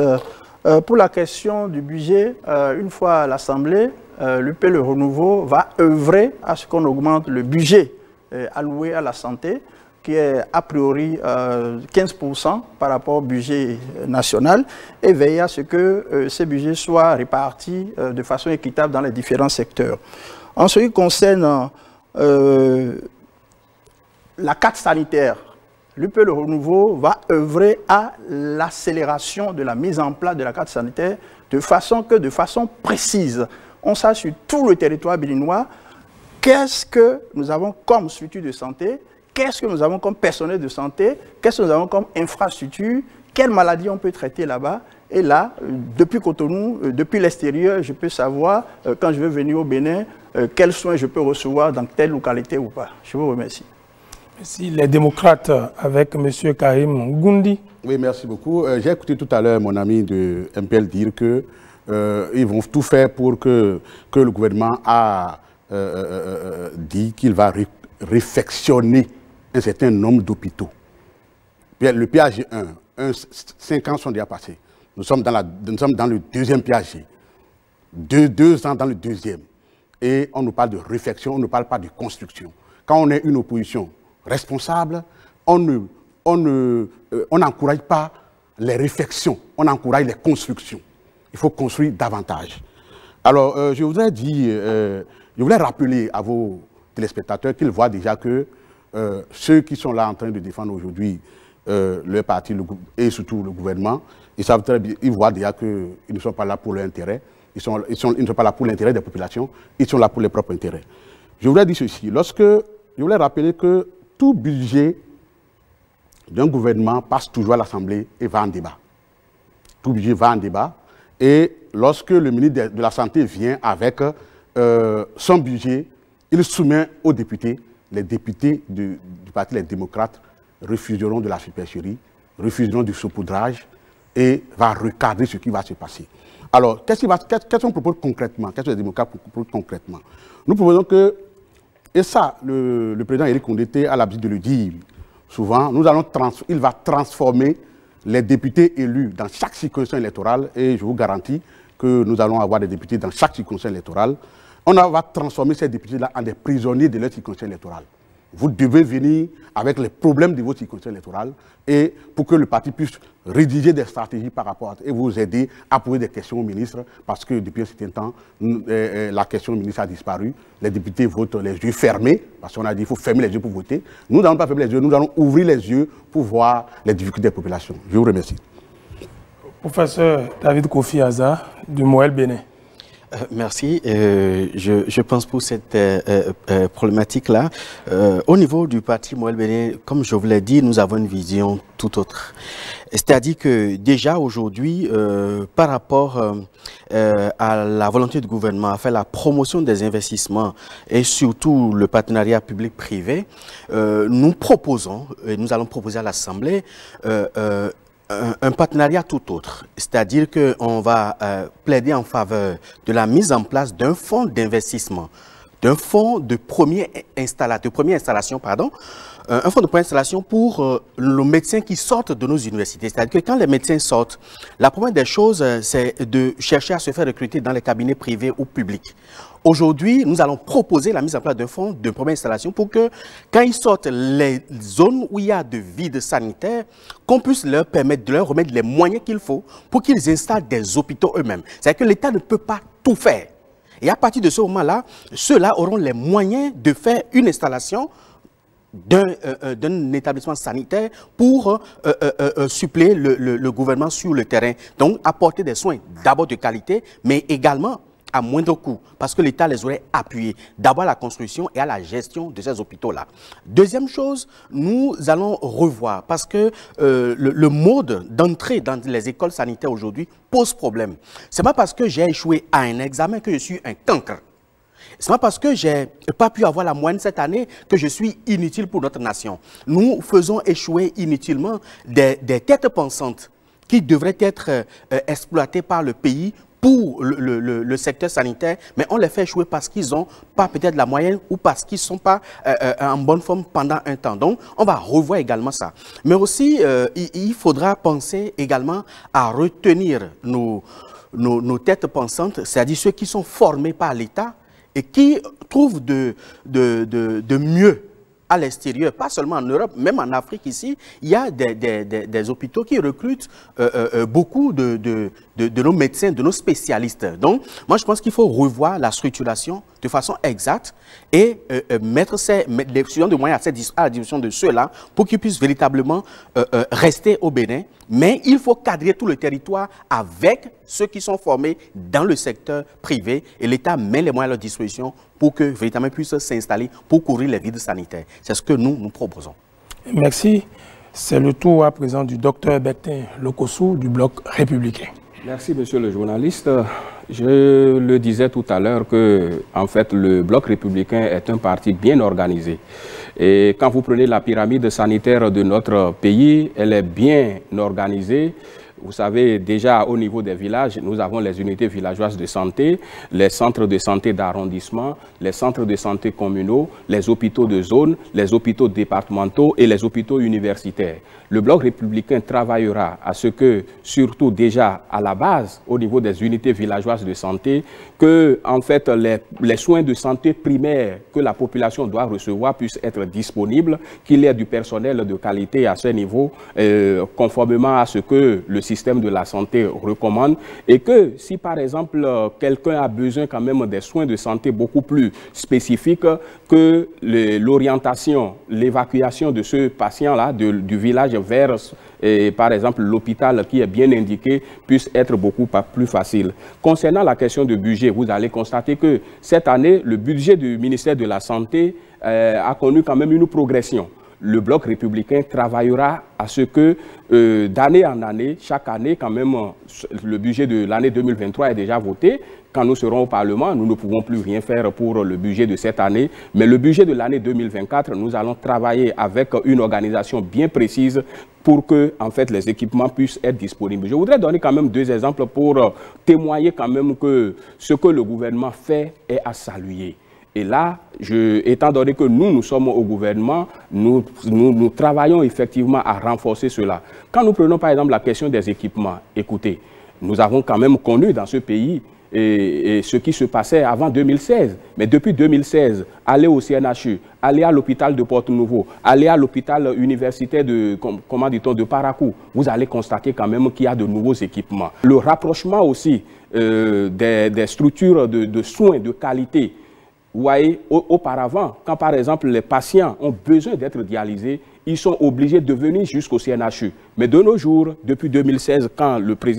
Pour la question du budget, une fois à l'Assemblée, l'UP Le Renouveau va œuvrer à ce qu'on augmente le budget alloué à la santé, qui est a priori 15% par rapport au budget national, et veiller à ce que ces budgets soient répartis de façon équitable dans les différents secteurs. En ce qui concerne la carte sanitaire, l'UP Le Renouveau va œuvrer à l'accélération de la mise en place de la carte sanitaire de façon précise, on sache sur tout le territoire béninois qu'est-ce que nous avons comme structure de santé, qu'est-ce que nous avons comme personnel de santé, qu'est-ce que nous avons comme infrastructure, quelles maladies on peut traiter là-bas. Et là, depuis Cotonou, depuis l'extérieur, je peux savoir, quand je vais venir au Bénin, quels soins je peux recevoir dans telle localité ou pas. Je vous remercie. Merci. Les démocrates avec M. Karim Goundi. Oui, merci beaucoup. J'ai écouté tout à l'heure mon ami de MPL dire qu'ils vont tout faire pour que le gouvernement a dit qu'il va réfectionner un certain nombre d'hôpitaux. Le PAG 1, 5 ans sont déjà passés. Nous sommes dans le deuxième PAG. Deux ans dans le deuxième. Et on nous parle de réflexion, on ne parle pas de construction. Quand on est une opposition responsable, on n'encourage pas les réflexions, on encourage les constructions. Il faut construire davantage. Alors, je voudrais rappeler à vos téléspectateurs qu'ils voient déjà que ceux qui sont là en train de défendre aujourd'hui le parti et surtout le gouvernement, ils voient déjà qu'ils ne sont pas là pour leur intérêt, ils ne sont pas là pour l'intérêt des populations, ils sont là pour leurs propres intérêts. Je voudrais dire ceci, je voulais rappeler que tout budget d'un gouvernement passe toujours à l'Assemblée et va en débat. Tout budget va en débat, et lorsque le ministre de la Santé vient avec son budget, il soumet aux députés. Les députés du parti Les Démocrates refuseront de la supercherie, refuseront du saupoudrage et va recadrer ce qui va se passer. Alors, qu'est-ce qu'on propose concrètement? Qu'est-ce que les démocrates proposent concrètement? Nous proposons que, et ça, le président Éric Condé a l'habitude de le dire souvent, il va transformer les députés élus dans chaque circonscription électorale, et je vous garantis que nous allons avoir des députés dans chaque circonscription électorale. On va transformer ces députés-là en des prisonniers de leur circonscription électorale. Vous devez venir avec les problèmes de votre circonscription électorale et pour que le parti puisse rédiger des stratégies par rapport à ça et vous aider à poser des questions au ministre, parce que depuis un certain temps, la question au ministre a disparu. Les députés votent les yeux fermés, parce qu'on a dit qu'il faut fermer les yeux pour voter. Nous n'allons pas fermer les yeux, nous allons ouvrir les yeux pour voir les difficultés des populations. Je vous remercie. Professeur David Kofi Aza, du Moël Bénin. Merci. Je pense pour cette problématique-là, au niveau du parti Moël Béné, comme je vous l'ai dit, nous avons une vision tout autre. C'est-à-dire que déjà aujourd'hui, par rapport à la volonté du gouvernement à faire la promotion des investissements et surtout le partenariat public-privé, nous proposons, et nous allons proposer à l'Assemblée, un partenariat tout autre, c'est-à-dire qu'on va plaider en faveur de la mise en place d'un fonds d'investissement, d'un fonds de première installation, un fonds de première installation pour les médecins qui sortent de nos universités. C'est-à-dire que quand les médecins sortent, la première des choses, c'est de chercher à se faire recruter dans les cabinets privés ou publics. Aujourd'hui, nous allons proposer la mise en place d'un fonds de première installation pour que, quand ils sortent les zones où il y a de vide sanitaire, qu'on puisse leur permettre de leur remettre les moyens qu'il faut pour qu'ils installent des hôpitaux eux-mêmes. C'est-à-dire que l'État ne peut pas tout faire. Et à partir de ce moment-là, ceux-là auront les moyens de faire une installation d'un établissement sanitaire pour suppléer le gouvernement sur le terrain. Donc, apporter des soins d'abord de qualité, mais également à moindre coût, parce que l'État les aurait appuyés d'abord à la construction et à la gestion de ces hôpitaux-là. Deuxième chose, nous allons revoir, parce que le mode d'entrée dans les écoles sanitaires aujourd'hui pose problème. Ce n'est pas parce que j'ai échoué à un examen que je suis un cancre. Ce n'est pas parce que je n'ai pas pu avoir la moyenne cette année que je suis inutile pour notre nation. Nous faisons échouer inutilement des têtes pensantes qui devraient être exploitées par le pays pour le secteur sanitaire, mais on les fait échouer parce qu'ils n'ont pas peut-être la moyenne ou parce qu'ils ne sont pas en bonne forme pendant un temps. Donc, on va revoir également ça. Mais aussi, il faudra penser également à retenir nos têtes pensantes, c'est-à-dire ceux qui sont formés par l'État et qui trouvent de mieux à l'extérieur, pas seulement en Europe, même en Afrique ici, il y a des hôpitaux qui recrutent beaucoup de nos médecins, de nos spécialistes. Donc, moi, je pense qu'il faut revoir la structuration de façon exacte et mettre les de moyens à la disposition de ceux-là pour qu'ils puissent véritablement rester au Bénin. Mais il faut cadrer tout le territoire avec ceux qui sont formés dans le secteur privé et l'État met les moyens à leur disposition pour que véritablement ils puissent s'installer pour couvrir les vides sanitaires. C'est ce que nous proposons. Merci. C'est le tour à présent du docteur Bertin Lokossou du Bloc républicain. Merci, monsieur le journaliste. Je le disais tout à l'heure que, en fait, le Bloc républicain est un parti bien organisé. Et quand vous prenez la pyramide sanitaire de notre pays, elle est bien organisée. Vous savez, déjà au niveau des villages, nous avons les unités villageoises de santé, les centres de santé d'arrondissement, les centres de santé communaux, les hôpitaux de zone, les hôpitaux départementaux et les hôpitaux universitaires. Le Bloc républicain travaillera à ce que, surtout déjà à la base, au niveau des unités villageoises de santé, que en fait les soins de santé primaires que la population doit recevoir puissent être disponibles, qu'il y ait du personnel de qualité à ce niveau, conformément à ce que le système de la santé recommande, et que si par exemple quelqu'un a besoin quand même des soins de santé beaucoup plus spécifiques, que l'orientation, l'évacuation de ce patient-là du village vers par exemple l'hôpital qui est bien indiqué puisse être beaucoup plus facile. Concernant la question de budget, vous allez constater que cette année, le budget du ministère de la Santé a connu quand même une progression. Le Bloc républicain travaillera à ce que d'année en année, chaque année quand même, le budget de l'année 2023 est déjà voté. Quand nous serons au Parlement, nous ne pouvons plus rien faire pour le budget de cette année. Mais le budget de l'année 2024, nous allons travailler avec une organisation bien précise pour que en fait, les équipements puissent être disponibles. Je voudrais donner quand même deux exemples pour témoigner quand même que ce que le gouvernement fait est à saluer. Et là, étant donné que nous sommes au gouvernement, nous travaillons effectivement à renforcer cela. Quand nous prenons par exemple la question des équipements, écoutez, nous avons quand même connu dans ce pays et ce qui se passait avant 2016. Mais depuis 2016, aller au CNHU, aller à l'hôpital de Porto-Novo, aller à l'hôpital universitaire de, comment dit-on, de Parakou, vous allez constater quand même qu'il y a de nouveaux équipements. Le rapprochement aussi des structures de soins de qualité. Vous voyez, auparavant, quand par exemple les patients ont besoin d'être dialysés, ils sont obligés de venir jusqu'au CNHU. Mais de nos jours, depuis 2016,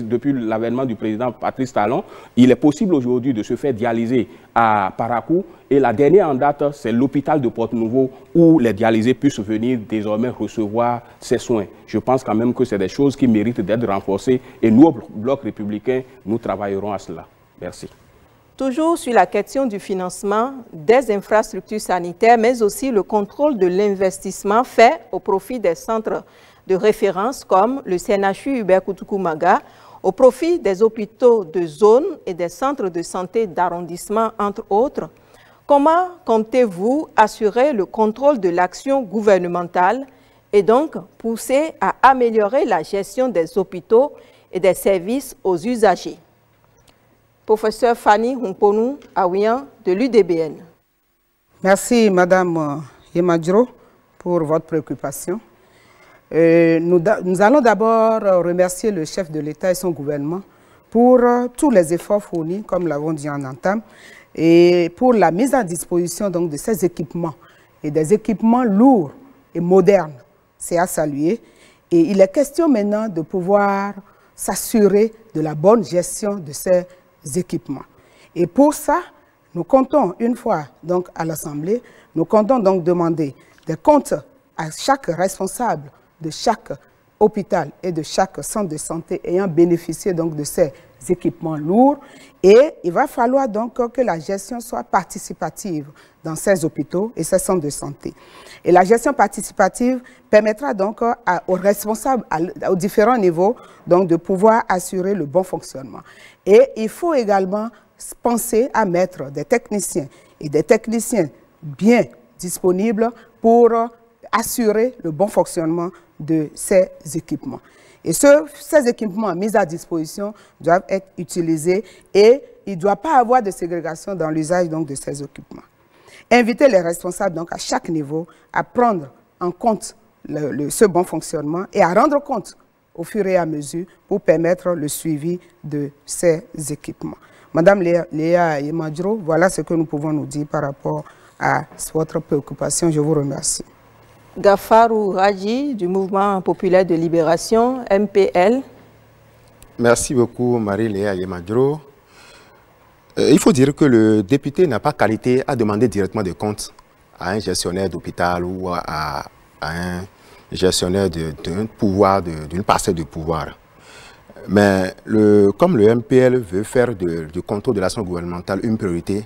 depuis l'avènement du président Patrice Talon, il est possible aujourd'hui de se faire dialyser à Parakou. Et la dernière en date, c'est l'hôpital de Porte-Nouveau où les dialysés puissent venir désormais recevoir ces soins. Je pense quand même que c'est des choses qui méritent d'être renforcées. Et nous, au Bloc républicain, nous travaillerons à cela. Merci. Toujours sur la question du financement des infrastructures sanitaires, mais aussi le contrôle de l'investissement fait au profit des centres de référence comme le CNHU Hubert Koutoukou-Maga, au profit des hôpitaux de zone et des centres de santé d'arrondissement, entre autres. Comment comptez-vous assurer le contrôle de l'action gouvernementale et donc pousser à améliorer la gestion des hôpitaux et des services aux usagers? Professeur Fanny Humponou Aouyan de l'UDBN. Merci Madame Yemadjro pour votre préoccupation. Nous allons d'abord remercier le chef de l'État et son gouvernement pour tous les efforts fournis, comme l'avons dit en entame, et pour la mise à disposition donc, de ces équipements, et des équipements lourds et modernes. C'est à saluer. Et il est question maintenant de pouvoir s'assurer de la bonne gestion de ces équipements. Et pour ça, nous comptons une fois donc à l'Assemblée, nous comptons donc demander des comptes à chaque responsable de chaque hôpital et de chaque centre de santé ayant bénéficié donc de ces équipements lourds. Et il va falloir donc que la gestion soit participative dans ces hôpitaux et ces centres de santé. Et la gestion participative permettra donc aux responsables aux différents niveaux donc de pouvoir assurer le bon fonctionnement. Et il faut également penser à mettre des techniciens et des techniciens bien disponibles pour assurer le bon fonctionnement de ces équipements. Et ces équipements mis à disposition doivent être utilisés et il ne doit pas avoir de ségrégation dans l'usage de ces équipements. Inviter les responsables donc à chaque niveau à prendre en compte ce bon fonctionnement et à rendre compte au fur et à mesure pour permettre le suivi de ces équipements. Madame Léa Yemadjro, voilà ce que nous pouvons nous dire par rapport à votre préoccupation. Je vous remercie. Gafarou Raji du Mouvement populaire de libération, MPL. Merci beaucoup Marie-Léa Yemadjro. Il faut dire que le député n'a pas qualité à demander directement des comptes à un gestionnaire d'hôpital ou à un gestionnaire d'un pouvoir, d'une parcelle de pouvoir. Mais comme le MPL veut faire du contrôle de l'action gouvernementale une priorité,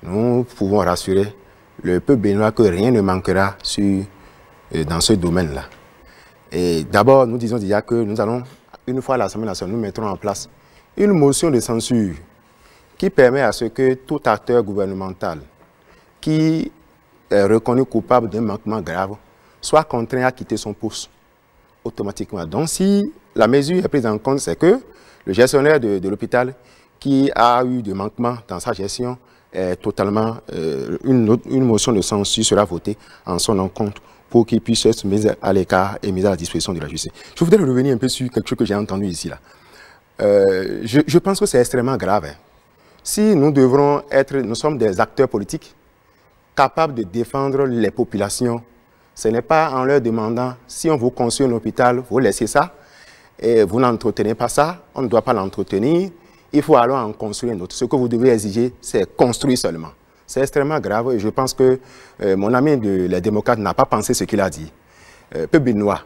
nous pouvons rassurer le peuple béninois que rien ne manquera dans ce domaine-là. Et d'abord, nous disons déjà que nous allons, une fois à l'Assemblée nationale, nous mettrons en place une motion de censure qui permet à ce que tout acteur gouvernemental qui est reconnu coupable d'un manquement grave soit contraint à quitter son poste automatiquement. Donc si la mesure est prise en compte, c'est que le gestionnaire de l'hôpital qui a eu des manquements dans sa gestion est totalement, une motion de censure sera votée en son encontre pour qu'il puisse être mis à l'écart et mis à la disposition de la justice. Je voudrais revenir un peu sur quelque chose que j'ai entendu ici. Là. Je pense que c'est extrêmement grave. Hein. Si nous sommes des acteurs politiques capables de défendre les populations, ce n'est pas en leur demandant si on vous construit un hôpital, vous laissez ça et vous n'entretenez pas ça, on ne doit pas l'entretenir, il faut alors en construire un autre. Ce que vous devez exiger, c'est construire seulement. C'est extrêmement grave et je pense que mon ami les démocrates n'a pas pensé ce qu'il a dit. Peuple béninois,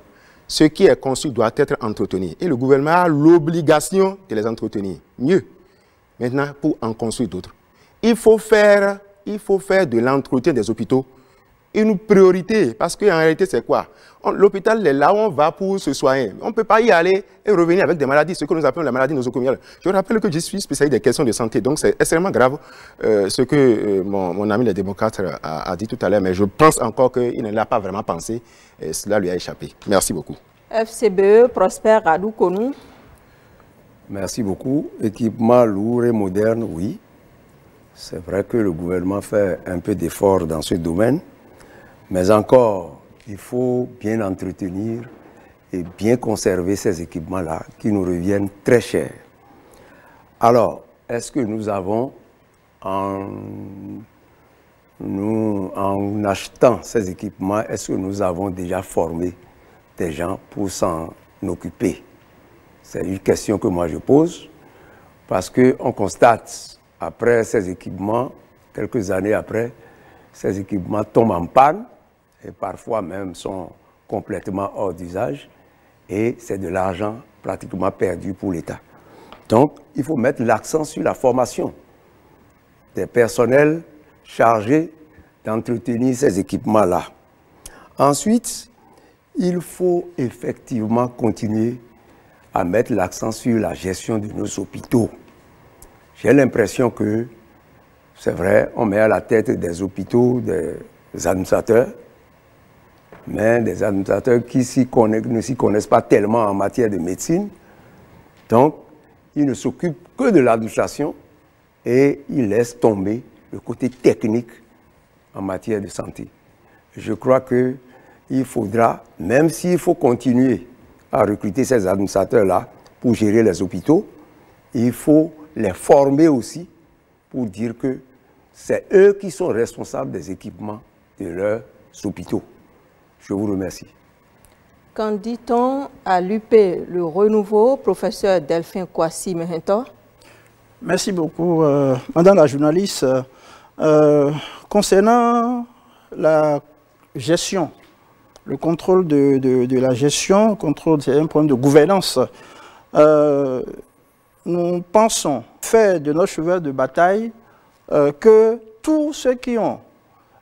ce qui est construit doit être entretenu et le gouvernement a l'obligation de les entretenir. Mieux, maintenant, pour en construire d'autres. Il faut faire de l'entretien des hôpitaux une priorité, parce qu'en réalité, c'est quoi? L'hôpital est là où on va pour se soigner. On ne peut pas y aller et revenir avec des maladies, ce que nous appelons les maladies nosocomiales. Je rappelle que je suis spécialiste des questions de santé, donc c'est extrêmement grave ce que mon ami les démocrates a dit tout à l'heure, mais je pense encore qu'il ne l'a pas vraiment pensé et cela lui a échappé. Merci beaucoup. FCBE, Prosper Adoukonou. Merci beaucoup. Équipement lourd et moderne, oui. C'est vrai que le gouvernement fait un peu d'efforts dans ce domaine. Mais encore, il faut bien entretenir et bien conserver ces équipements-là qui nous reviennent très chers. Alors, est-ce que nous avons nous, en achetant ces équipements, est-ce que nous avons déjà formé des gens pour s'en occuper? C'est une question que moi je pose, parce qu'on constate, après ces équipements, quelques années après, ces équipements tombent en panne et parfois même sont complètement hors d'usage, et c'est de l'argent pratiquement perdu pour l'État. Donc, il faut mettre l'accent sur la formation des personnels chargés d'entretenir ces équipements-là. Ensuite, il faut effectivement continuer à mettre l'accent sur la gestion de nos hôpitaux. J'ai l'impression que, c'est vrai, on met à la tête des hôpitaux des administrateurs, mais des administrateurs qui ne s'y connaissent pas tellement en matière de médecine. Donc, ils ne s'occupent que de l'administration et ils laissent tomber le côté technique en matière de santé. Je crois qu'il faudra, même s'il faut continuer à recruter ces administrateurs-là pour gérer les hôpitaux, il faut les former aussi pour dire que c'est eux qui sont responsables des équipements de leurs hôpitaux. Je vous remercie. Qu'en dit-on à l'UP, le renouveau, professeur Delphin Kwasi Mehentor? Merci beaucoup, madame la journaliste. Concernant la gestion, le contrôle de la gestion, c'est un problème de gouvernance. Nous pensons faire de notre cheval de bataille que tous ceux qui ont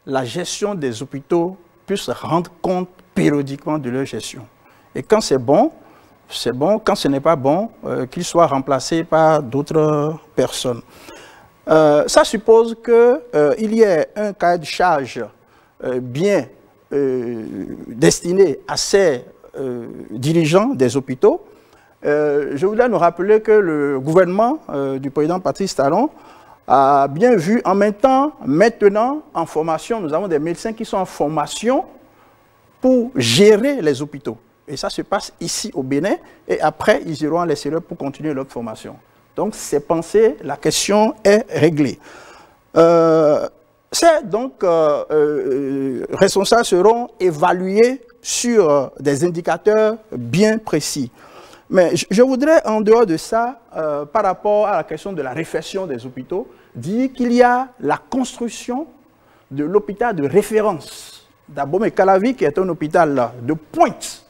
la gestion des hôpitaux puissent rendre compte périodiquement de leur gestion. Et quand c'est bon, c'est bon. Quand ce n'est pas bon, qu'ils soient remplacés par d'autres personnes. Ça suppose qu'il y ait un cahier de charge bien destiné à ces dirigeants des hôpitaux. Je voudrais nous rappeler que le gouvernement du président Patrice Talon a bien vu en même temps, maintenant en formation, nous avons des médecins qui sont en formation pour gérer les hôpitaux. Et ça se passe ici au Bénin, et après ils iront à l'extérieur pour continuer leur formation. Donc c'est pensé, la question est réglée. Donc, responsables seront évalués sur des indicateurs bien précis. Mais je voudrais, en dehors de ça, par rapport à la question de la réfection des hôpitaux, dire qu'il y a la construction de l'hôpital de référence d'Abomey-Calavi, qui est un hôpital de pointe,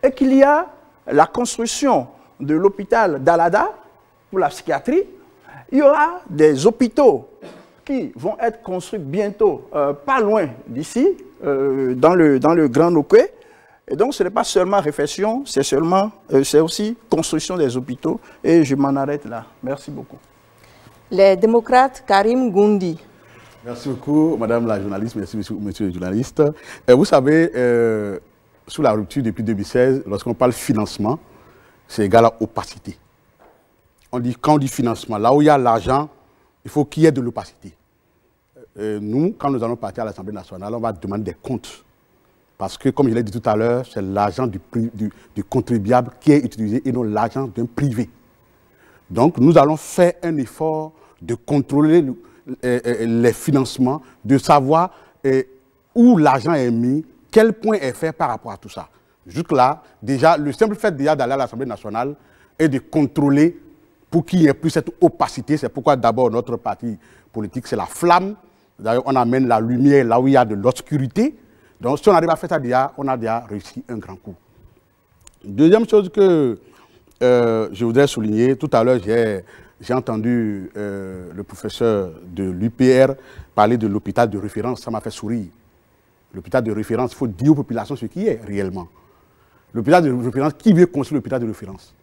et qu'il y a la construction de l'hôpital d'Alada pour la psychiatrie. Il y aura des hôpitaux qui vont être construits bientôt, pas loin d'ici, dans le Grand Nokwe. Et donc, ce n'est pas seulement réfection, c'est aussi construction des hôpitaux. Et je m'en arrête là. Merci beaucoup. Les démocrates, Karim Goundi. Merci beaucoup, madame la journaliste. Merci, monsieur le journaliste. Vous savez, sous la rupture depuis 2016, lorsqu'on parle financement, c'est égal à opacité. Quand on dit financement, là où il y a l'argent, il faut qu'il y ait de l'opacité. Nous, quand nous allons partir à l'Assemblée nationale, on va demander des comptes. Parce que, comme je l'ai dit tout à l'heure, c'est l'argent du contribuable qui est utilisé et non l'argent d'un privé. Donc, nous allons faire un effort de contrôler les financements, de savoir où l'argent est mis, quel point est fait par rapport à tout ça. Jusque-là, déjà, le simple fait d'aller à l'Assemblée nationale et de contrôler pour qu'il n'y ait plus cette opacité. C'est pourquoi d'abord notre parti politique, c'est la flamme. D'ailleurs, on amène la lumière là où il y a de l'obscurité. Donc, si on arrive à faire ça déjà, on a déjà réussi un grand coup. Deuxième chose que je voudrais souligner, tout à l'heure, j'ai entendu le professeur de l'UPR parler de l'hôpital de référence. Ça m'a fait sourire. L'hôpital de référence, il faut dire aux populations ce qui est réellement. L'hôpital de référence, qui veut construire l'hôpital de référence?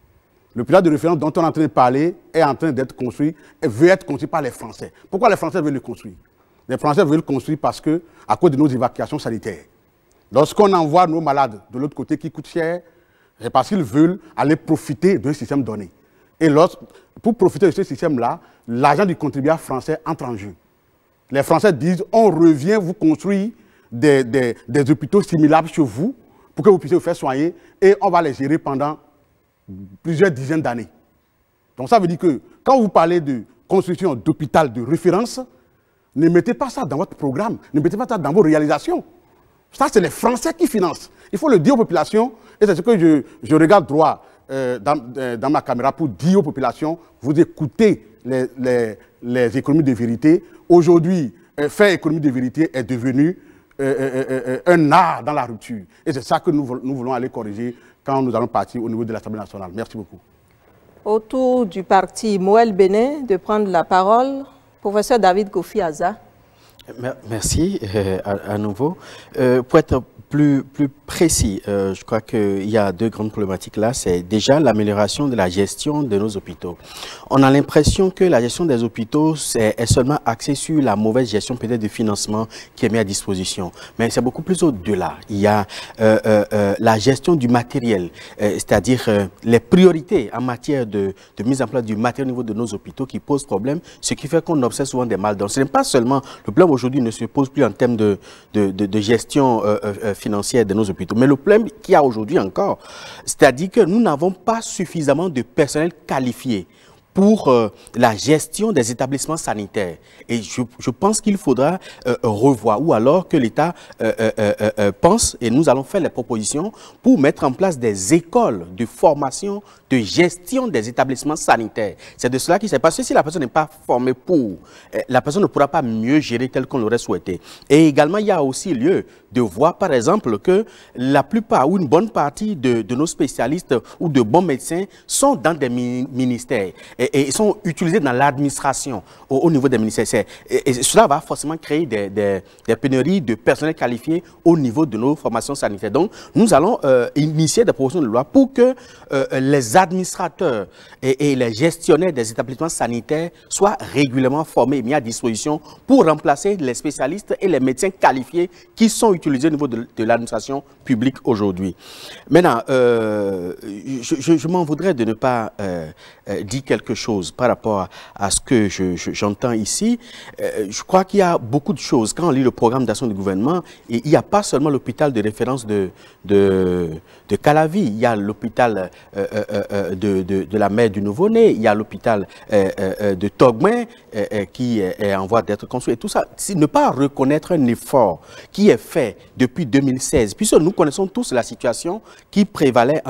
L'hôpital de référence dont on est en train de parler est en train d'être construit et veut être construit par les Français. Pourquoi les Français veulent le construire? Les Français veulent le construire parce que, à cause de nos évacuations sanitaires. Lorsqu'on envoie nos malades de l'autre côté qui coûtent cher, c'est parce qu'ils veulent aller profiter d'un système donné. Et pour profiter de ce système-là, l'argent du contribuable français entre en jeu. Les Français disent, on revient vous construire des hôpitaux similaires chez vous pour que vous puissiez vous faire soigner et on va les gérer pendant plusieurs dizaines d'années. Donc ça veut dire que quand vous parlez de construction d'hôpital de référence, Ne mettez pas ça dans votre programme, ne mettez pas ça dans vos réalisations. Ça, c'est les Français qui financent. Il faut le dire aux populations, et c'est ce que je regarde droit dans ma caméra pour dire aux populations, vous écoutez les économies de vérité. Aujourd'hui, faire économie de vérité est devenu un art dans la rupture. Et c'est ça que nous voulons aller corriger quand nous allons partir au niveau de l'Assemblée nationale. Merci beaucoup. Autour du parti Moël Bénin, de prendre la parole, professeur David Kofi Aza. Merci à nouveau. Pour être plus précis, je crois qu'il y a deux grandes problématiques là. C'est déjà l'amélioration de la gestion de nos hôpitaux. On a l'impression que la gestion des hôpitaux est seulement axée sur la mauvaise gestion peut-être du financement qui est mis à disposition. Mais c'est beaucoup plus au-delà. Il y a la gestion du matériel, c'est-à-dire les priorités en matière de mise en place du matériel au niveau de nos hôpitaux qui posent problème, ce qui fait qu'on observe souvent des mal. Donc ce n'est pas seulement, le problème aujourd'hui ne se pose plus en termes de gestion financière de nos hôpitaux. Mais le problème qu'il y a aujourd'hui encore, c'est-à-dire que nous n'avons pas suffisamment de personnel qualifié pour la gestion des établissements sanitaires. Et je pense qu'il faudra revoir, ou alors que l'État pense, et nous allons faire les propositions, pour mettre en place des écoles de formation, de gestion des établissements sanitaires. C'est de cela qu'il s'est passé. Si la personne n'est pas formée pour, la personne ne pourra pas mieux gérer tel qu'on l'aurait souhaité. Et également, il y a aussi lieu de voir, par exemple, que la plupart ou une bonne partie de nos spécialistes ou de bons médecins sont dans des ministères et sont utilisés dans l'administration au niveau des ministères. Et cela va forcément créer des pénuries de personnel qualifié au niveau de nos formations sanitaires. Donc, nous allons initier des propositions de loi pour que les administrateurs et les gestionnaires des établissements sanitaires soient régulièrement formés et mis à disposition pour remplacer les spécialistes et les médecins qualifiés qui sont utilisés au niveau de l'administration publique aujourd'hui. Maintenant, je m'en voudrais de ne pas dire quelque chose par rapport à ce que j'entends ici. Je crois qu'il y a beaucoup de choses. Quand on lit le programme d'action du gouvernement, il n'y a pas seulement l'hôpital de référence de Calavi, il y a l'hôpital de la mère du nouveau-né, il y a l'hôpital de Togouin qui est en voie d'être construit. Et tout ça, ne pas reconnaître un effort qui est fait depuis 2016, puisque nous connaissons tous la situation qui prévalait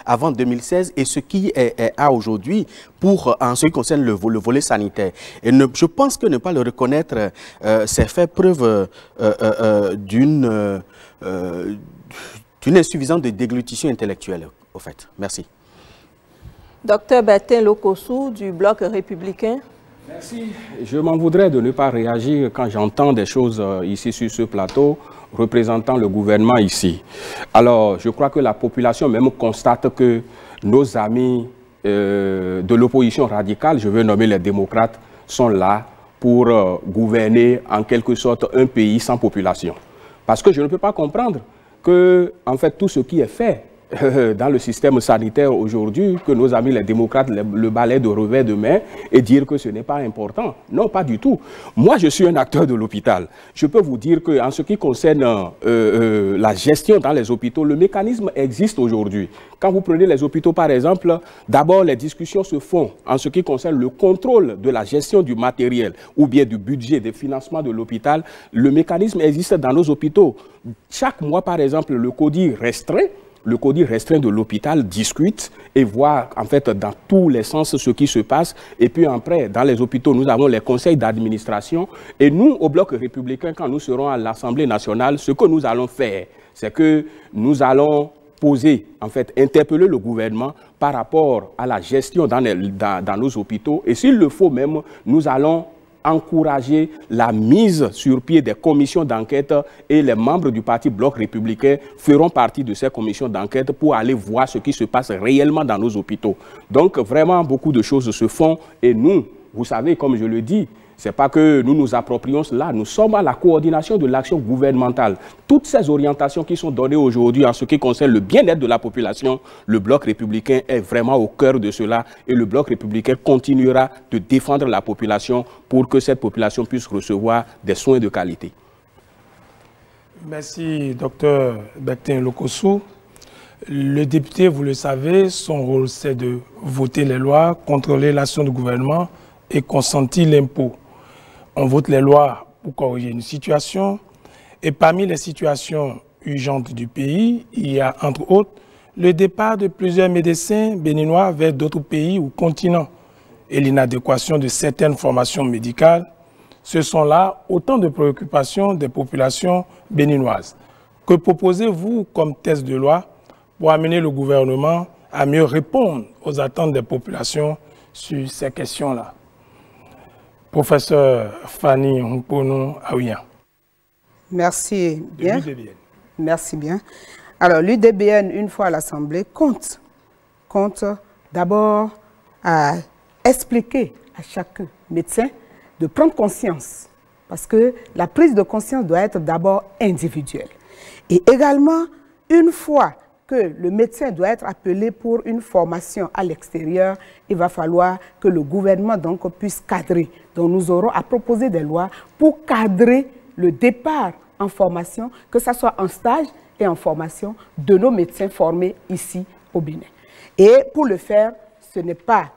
avant 2016 et ce qui est à aujourd'hui en ce qui concerne le volet sanitaire. Et je pense que ne pas le reconnaître, c'est faire preuve d'une insuffisance de déglutition intellectuelle, au fait. Merci. Docteur Bertin Lokossou, du Bloc républicain. Merci. Je m'en voudrais de ne pas réagir quand j'entends des choses ici sur ce plateau, représentant le gouvernement ici. Alors, je crois que la population même constate que nos amis de l'opposition radicale, je veux nommer les démocrates, sont là pour gouverner en quelque sorte un pays sans population. Parce que je ne peux pas comprendre que, en fait, tout ce qui est fait dans le système sanitaire aujourd'hui, que nos amis les démocrates le balaient de revers de main et dire que ce n'est pas important. Non, pas du tout. Moi, je suis un acteur de l'hôpital. Je peux vous dire qu'en ce qui concerne la gestion dans les hôpitaux, le mécanisme existe aujourd'hui. Quand vous prenez les hôpitaux, par exemple, d'abord, les discussions se font en ce qui concerne le contrôle de la gestion du matériel ou bien du budget, des financements de l'hôpital. Le mécanisme existe dans nos hôpitaux. Chaque mois, par exemple, le CODI restreint de l'hôpital discute et voit en fait dans tous les sens ce qui se passe. Et puis après, dans les hôpitaux, nous avons les conseils d'administration. Et nous, au Bloc républicain, quand nous serons à l'Assemblée nationale, ce que nous allons faire, c'est que nous allons poser, en fait, interpeller le gouvernement par rapport à la gestion dans nos hôpitaux. Et s'il le faut même, nous allons encourager la mise sur pied des commissions d'enquête et les membres du parti Bloc républicain feront partie de ces commissions d'enquête pour aller voir ce qui se passe réellement dans nos hôpitaux. Donc vraiment beaucoup de choses se font et nous, vous savez, comme je le dis, ce n'est pas que nous nous approprions cela, nous sommes à la coordination de l'action gouvernementale. Toutes ces orientations qui sont données aujourd'hui en ce qui concerne le bien-être de la population, le Bloc républicain est vraiment au cœur de cela et le Bloc républicain continuera de défendre la population pour que cette population puisse recevoir des soins de qualité. Merci, docteur Bertin Lokossou. Le député, vous le savez, son rôle c'est de voter les lois, contrôler l'action du gouvernement et consentir l'impôt. On vote les lois pour corriger une situation. Et parmi les situations urgentes du pays, il y a entre autres le départ de plusieurs médecins béninois vers d'autres pays ou continents et l'inadéquation de certaines formations médicales. Ce sont là autant de préoccupations des populations béninoises. Que proposez-vous comme texte de loi pour amener le gouvernement à mieux répondre aux attentes des populations sur ces questions-là? Professeur Fanny Mpono Aouyan. Merci bien. Merci bien. Alors, l'UDBN, une fois à l'Assemblée, compte d'abord à expliquer à chaque médecin de prendre conscience, parce que la prise de conscience doit être d'abord individuelle. Et également, une fois que le médecin doit être appelé pour une formation à l'extérieur, il va falloir que le gouvernement donc puisse cadrer. Donc nous aurons à proposer des lois pour cadrer le départ en formation, que ce soit en stage et en formation de nos médecins formés ici au Bénin. Et pour le faire, ce n'est pas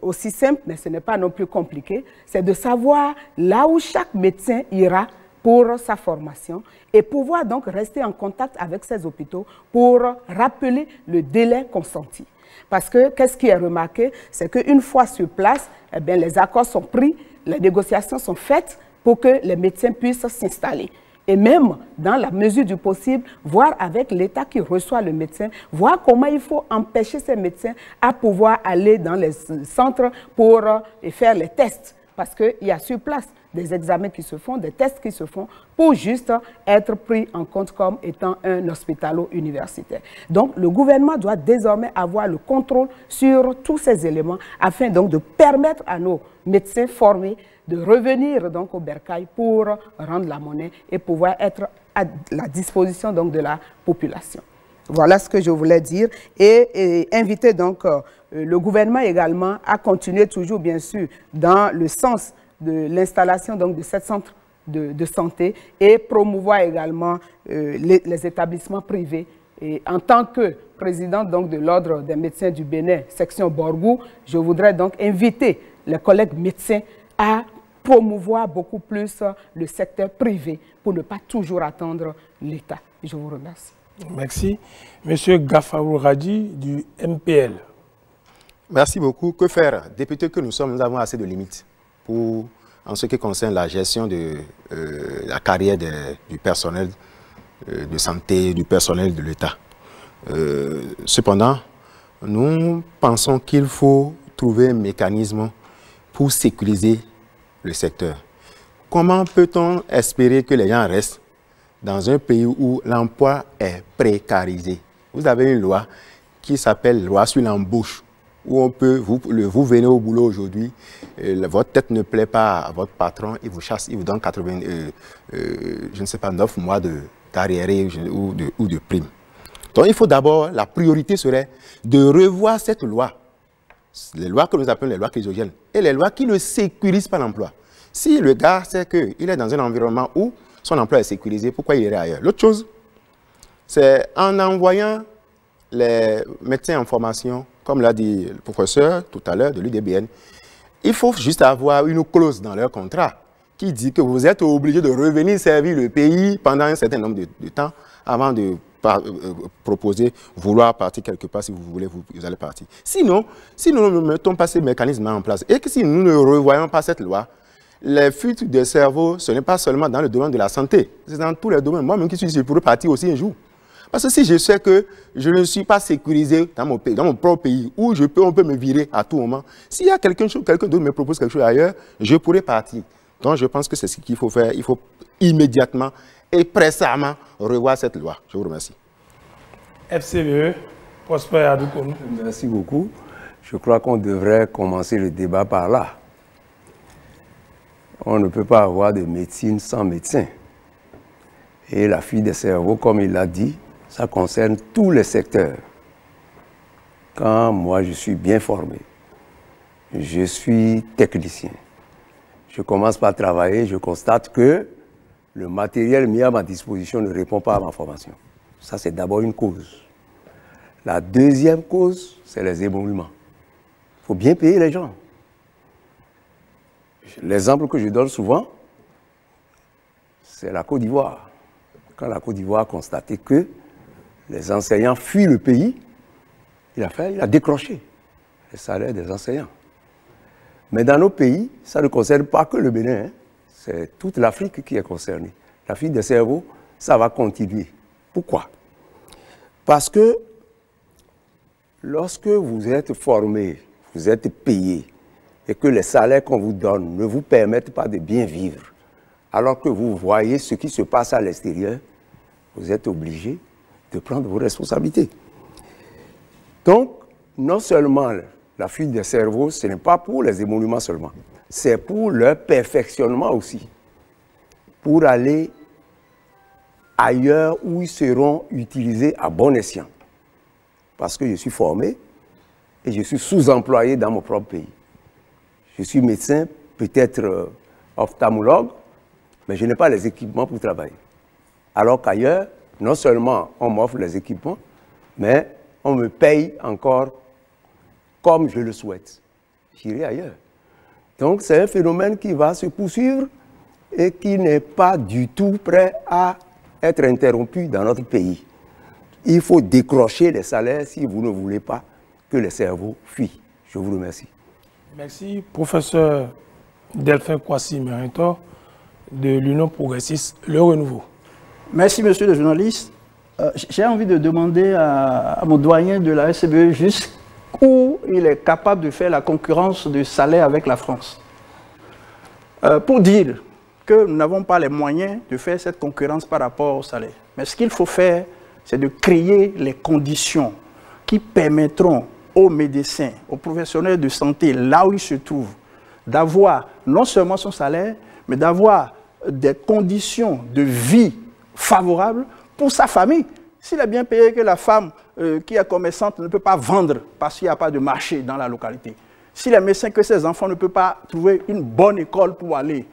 aussi simple, mais ce n'est pas non plus compliqué, c'est de savoir là où chaque médecin ira pour sa formation et pouvoir donc rester en contact avec ces hôpitaux pour rappeler le délai consenti. Parce que, qu'est-ce qui est remarqué, c'est qu'une fois sur place, eh bien, les accords sont pris, les négociations sont faites pour que les médecins puissent s'installer. Et même, dans la mesure du possible, voir avec l'État qui reçoit le médecin, voir comment il faut empêcher ces médecins à pouvoir aller dans les centres pour faire les tests. Parce qu'il y a sur place des examens qui se font, des tests qui se font pour juste être pris en compte comme étant un hospitalo-universitaire. Donc, le gouvernement doit désormais avoir le contrôle sur tous ces éléments afin donc de permettre à nos médecins formés de revenir donc au bercail pour rendre la monnaie et pouvoir être à la disposition donc de la population. Voilà ce que je voulais dire et inviter donc le gouvernement également à continuer toujours bien sûr dans le sens de l'installation donc de ces centres de santé et promouvoir également les établissements privés. Et en tant que président donc de l'Ordre des médecins du Bénin, section Borgou, je voudrais donc inviter les collègues médecins à promouvoir beaucoup plus le secteur privé pour ne pas toujours attendre l'État. Je vous remercie. Merci. Monsieur Gafarou Radji du MPL. Merci beaucoup. Que faire? Députés que nous sommes, nous avons assez de limites pour, en ce qui concerne la gestion de la carrière du personnel de santé, du personnel de l'État. Cependant, nous pensons qu'il faut trouver un mécanisme pour sécuriser le secteur. Comment peut-on espérer que les gens restent dans un pays où l'emploi est précarisé? Vous avez une loi qui s'appelle loi sur l'embauche, où on peut, vous venez au boulot aujourd'hui, votre tête ne plaît pas à votre patron, il vous chasse, il vous donne 9 mois d'arriéré ou de prime. Donc il faut d'abord, la priorité serait de revoir cette loi, les lois que nous appelons les lois chrysogènes, et les lois qui ne sécurisent pas l'emploi. Si le gars sait qu'il est dans un environnement où son emploi est sécurisé, pourquoi il irait ailleurs? L'autre chose, c'est en envoyant les médecins en formation, comme l'a dit le professeur tout à l'heure de l'UDBN, il faut juste avoir une clause dans leur contrat qui dit que vous êtes obligé de revenir servir le pays pendant un certain nombre de temps avant de proposer, vouloir partir quelque part. Si vous voulez, vous allez partir. Sinon, si nous ne mettons pas ces mécanismes en place et que si nous ne revoyons pas cette loi, les fuites de cerveau, ce n'est pas seulement dans le domaine de la santé, c'est dans tous les domaines. Moi-même qui suis, je pourrais partir aussi un jour. Parce que si je sais que je ne suis pas sécurisé dans mon pays, dans mon propre pays, où on peut me virer à tout moment, s'il y a quelqu'un d'autre me propose quelque chose ailleurs, je pourrais partir. Donc je pense que c'est ce qu'il faut faire. Il faut immédiatement et pressamment revoir cette loi. Je vous remercie. FCBE, Prosper Adoukonou. Merci beaucoup. Je crois qu'on devrait commencer le débat par là. On ne peut pas avoir de médecine sans médecin. Et la fuite des cerveaux, comme il l'a dit, ça concerne tous les secteurs. Quand moi, je suis bien formé, je suis technicien, je commence par travailler, je constate que le matériel mis à ma disposition ne répond pas à ma formation. Ça, c'est d'abord une cause. La deuxième cause, c'est les émoluments. Il faut bien payer les gens. L'exemple que je donne souvent, c'est la Côte d'Ivoire. Quand la Côte d'Ivoire a constaté que les enseignants fuient le pays, il a décroché les salaires des enseignants. Mais dans nos pays, ça ne concerne pas que le Bénin, hein. C'est toute l'Afrique qui est concernée. La fuite des cerveaux, ça va continuer. Pourquoi? Parce que lorsque vous êtes formé, vous êtes payé, et que les salaires qu'on vous donne ne vous permettent pas de bien vivre, alors que vous voyez ce qui se passe à l'extérieur, vous êtes obligé de prendre vos responsabilités. Donc, non seulement la fuite des cerveaux, ce n'est pas pour les émoluments seulement, c'est pour leur perfectionnement aussi, pour aller ailleurs où ils seront utilisés à bon escient. Parce que je suis formé et je suis sous-employé dans mon propre pays. Je suis médecin, peut-être ophtalmologue, mais je n'ai pas les équipements pour travailler. Alors qu'ailleurs, non seulement on m'offre les équipements, mais on me paye encore comme je le souhaite. J'irai ailleurs. Donc c'est un phénomène qui va se poursuivre et qui n'est pas du tout prêt à être interrompu dans notre pays. Il faut décrocher les salaires si vous ne voulez pas que les cerveaux fuient. Je vous remercie. Merci, professeur Delphin Kwasi Méritor de l'Union progressiste Le Renouveau. Merci, monsieur le journaliste. J'ai envie de demander à mon doyen de la FCBE jusqu'où il est capable de faire la concurrence de salaire avec la France. Pour dire que nous n'avons pas les moyens de faire cette concurrence par rapport au salaire. Mais ce qu'il faut faire, c'est de créer les conditions qui permettront aux médecins, aux professionnels de santé, là où ils se trouvent, d'avoir non seulement son salaire, mais d'avoir des conditions de vie favorables pour sa famille. S'il est bien payé que la femme qui est commerçante ne peut pas vendre parce qu'il n'y a pas de marché dans la localité, s'il est médecin que ses enfants ne peuvent pas trouver une bonne école pour aller,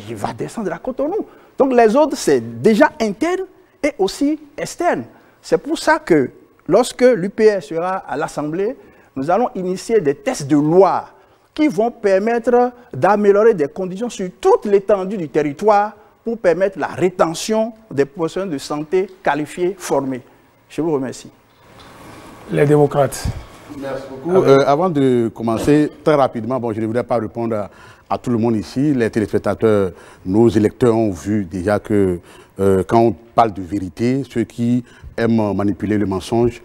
il va descendre à Cotonou. Donc les autres, c'est déjà interne et aussi externe. C'est pour ça que lorsque l'UPR sera à l'Assemblée, nous allons initier des tests de loi qui vont permettre d'améliorer des conditions sur toute l'étendue du territoire pour permettre la rétention des professionnels de santé qualifiés, formés. Je vous remercie. Les démocrates. Merci beaucoup. Avant de commencer, très rapidement, bon, je ne voudrais pas répondre à tout le monde ici. Les téléspectateurs, nos électeurs ont vu déjà que quand on parle de vérité, ceux qui aiment manipuler le mensonge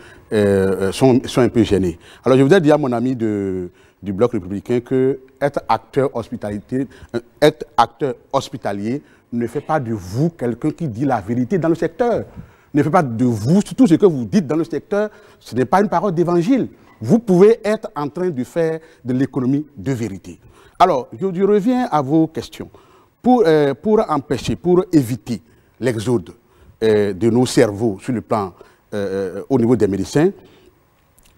sont un peu gênés. Alors je voudrais dire à mon ami du Bloc républicain que être acteur hospitalier ne fait pas de vous quelqu'un qui dit la vérité dans le secteur. Ne fait pas de vous, tout ce que vous dites dans le secteur, ce n'est pas une parole d'évangile. Vous pouvez être en train de faire de l'économie de vérité. Alors, je reviens à vos questions. Pour empêcher, pour éviter l'exode de nos cerveaux sur le plan au niveau des médecins,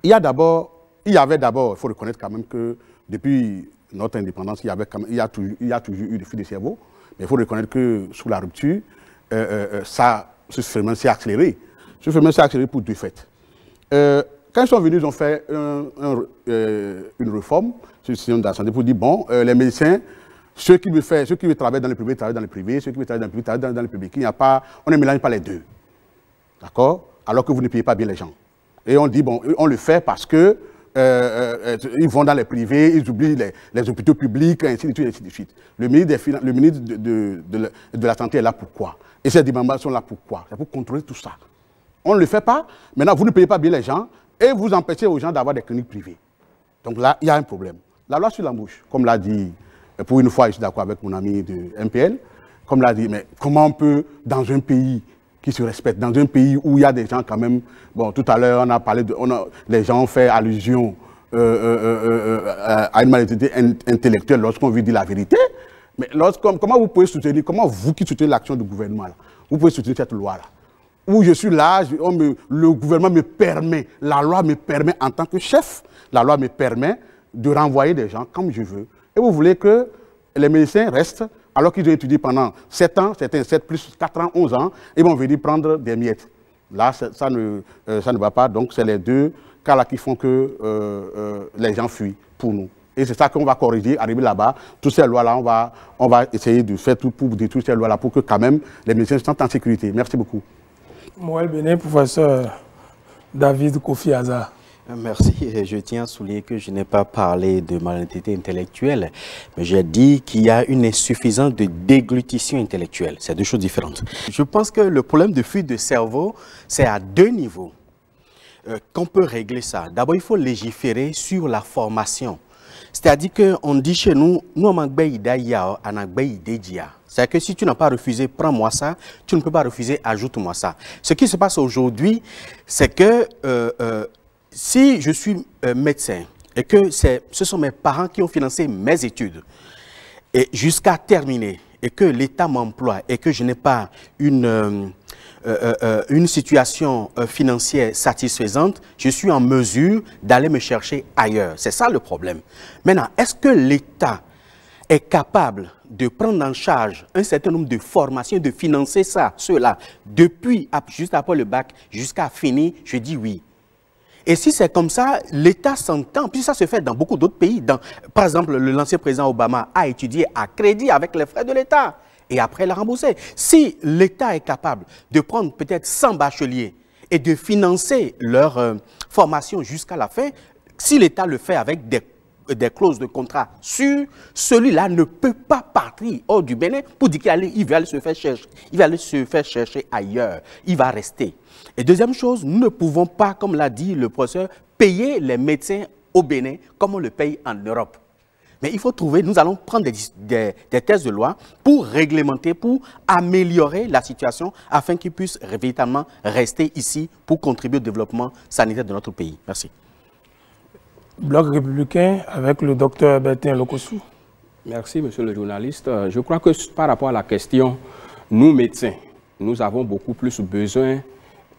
il y avait d'abord, il faut reconnaître quand même que depuis notre indépendance, il y a toujours eu des fuites de cerveau. Mais il faut reconnaître que sous la rupture, ce phénomène s'est accéléré. Ce phénomène s'est accéléré pour deux faits. Quand ils sont venus, ils ont fait une réforme sur le système de la santé pour dire, bon, les médecins, ceux qui veulent travailler dans le privé, travaillent dans le privé, ceux qui veulent travailler dans le privé, travaillent dans le public. On ne mélange pas les deux. D'accord? Alors que vous ne payez pas bien les gens. Et on dit, bon, on le fait parce que ils vont dans les privés, ils oublient les hôpitaux publics, ainsi de suite, ainsi de suite. Le ministre de la Santé est là pourquoi? Et ces démembrements sont là pourquoi? C'est pour contrôler tout ça. On ne le fait pas. Maintenant, vous ne payez pas bien les gens et vous empêchez aux gens d'avoir des cliniques privées. Donc là, il y a un problème. La loi sur l'embauche, comme l'a dit, pour une fois, je suis d'accord avec mon ami de MPL, comme l'a dit, mais comment on peut, dans un pays qui se respecte, dans un pays où il y a des gens quand même, bon, tout à l'heure, on a parlé les gens ont fait allusion à une malhonnêteté intellectuelle lorsqu'on veut dire la vérité, mais comment vous pouvez soutenir, comment vous qui soutenez l'action du gouvernement, là, vous pouvez soutenir cette loi-là, où je suis là, le gouvernement me permet, la loi me permet en tant que chef, la loi me permet de renvoyer des gens comme je veux. Et vous voulez que les médecins restent, alors qu'ils ont étudié pendant 7 ans, certains 7 plus 4 ans, 11 ans, ils vont venir prendre des miettes. Là, ça ne va pas. Donc, c'est les deux cas-là qui font que les gens fuient pour nous. Et c'est ça qu'on va corriger, arriver là-bas. Toutes ces lois-là, on va essayer de faire tout pour détruire ces lois-là pour que quand même les médecins soient en sécurité. Merci beaucoup. Moël Béné, professeur David Kofi Azar. Merci. Je tiens à souligner que je n'ai pas parlé de malhonnêteté intellectuelle, mais j'ai dit qu'il y a une insuffisance de déglutition intellectuelle. C'est deux choses différentes. Je pense que le problème de fuite de cerveau, c'est à deux niveaux qu'on peut régler ça. D'abord, il faut légiférer sur la formation. C'est-à-dire qu'on dit chez nous, c'est-à-dire que si tu n'as pas refusé, prends-moi ça, tu ne peux pas refuser, ajoute-moi ça. Ce qui se passe aujourd'hui, c'est que si je suis médecin et que ce sont mes parents qui ont financé mes études et jusqu'à terminer et que l'État m'emploie et que je n'ai pas une situation financière satisfaisante, je suis en mesure d'aller me chercher ailleurs. C'est ça le problème. Maintenant, est-ce que l'État est capable de prendre en charge un certain nombre de formations, de financer ça, cela, depuis, juste après le bac, jusqu'à finir? Je dis oui. Et si c'est comme ça, l'État s'entend, puis ça se fait dans beaucoup d'autres pays. Par exemple, l'ancien président Obama a étudié à crédit avec les frais de l'État et après l'a remboursé. Si l'État est capable de prendre peut-être 100 bacheliers et de financer leur formation jusqu'à la fin, si l'État le fait avec des clauses de contrat sûres, celui-là ne peut pas partir hors du Bénin pour dire qu'il va aller se faire chercher. Il va aller se faire chercher ailleurs. Il va rester. Et deuxième chose, nous ne pouvons pas, comme l'a dit le professeur, payer les médecins au Bénin comme on le paye en Europe. Mais il faut trouver, nous allons prendre des textes de loi pour réglementer, pour améliorer la situation afin qu'ils puissent véritablement rester ici pour contribuer au développement sanitaire de notre pays. Merci. Bloc républicain avec le docteur Bertin Lokossou. Merci, monsieur le journaliste. Je crois que par rapport à la question, nous, médecins, nous avons beaucoup plus besoin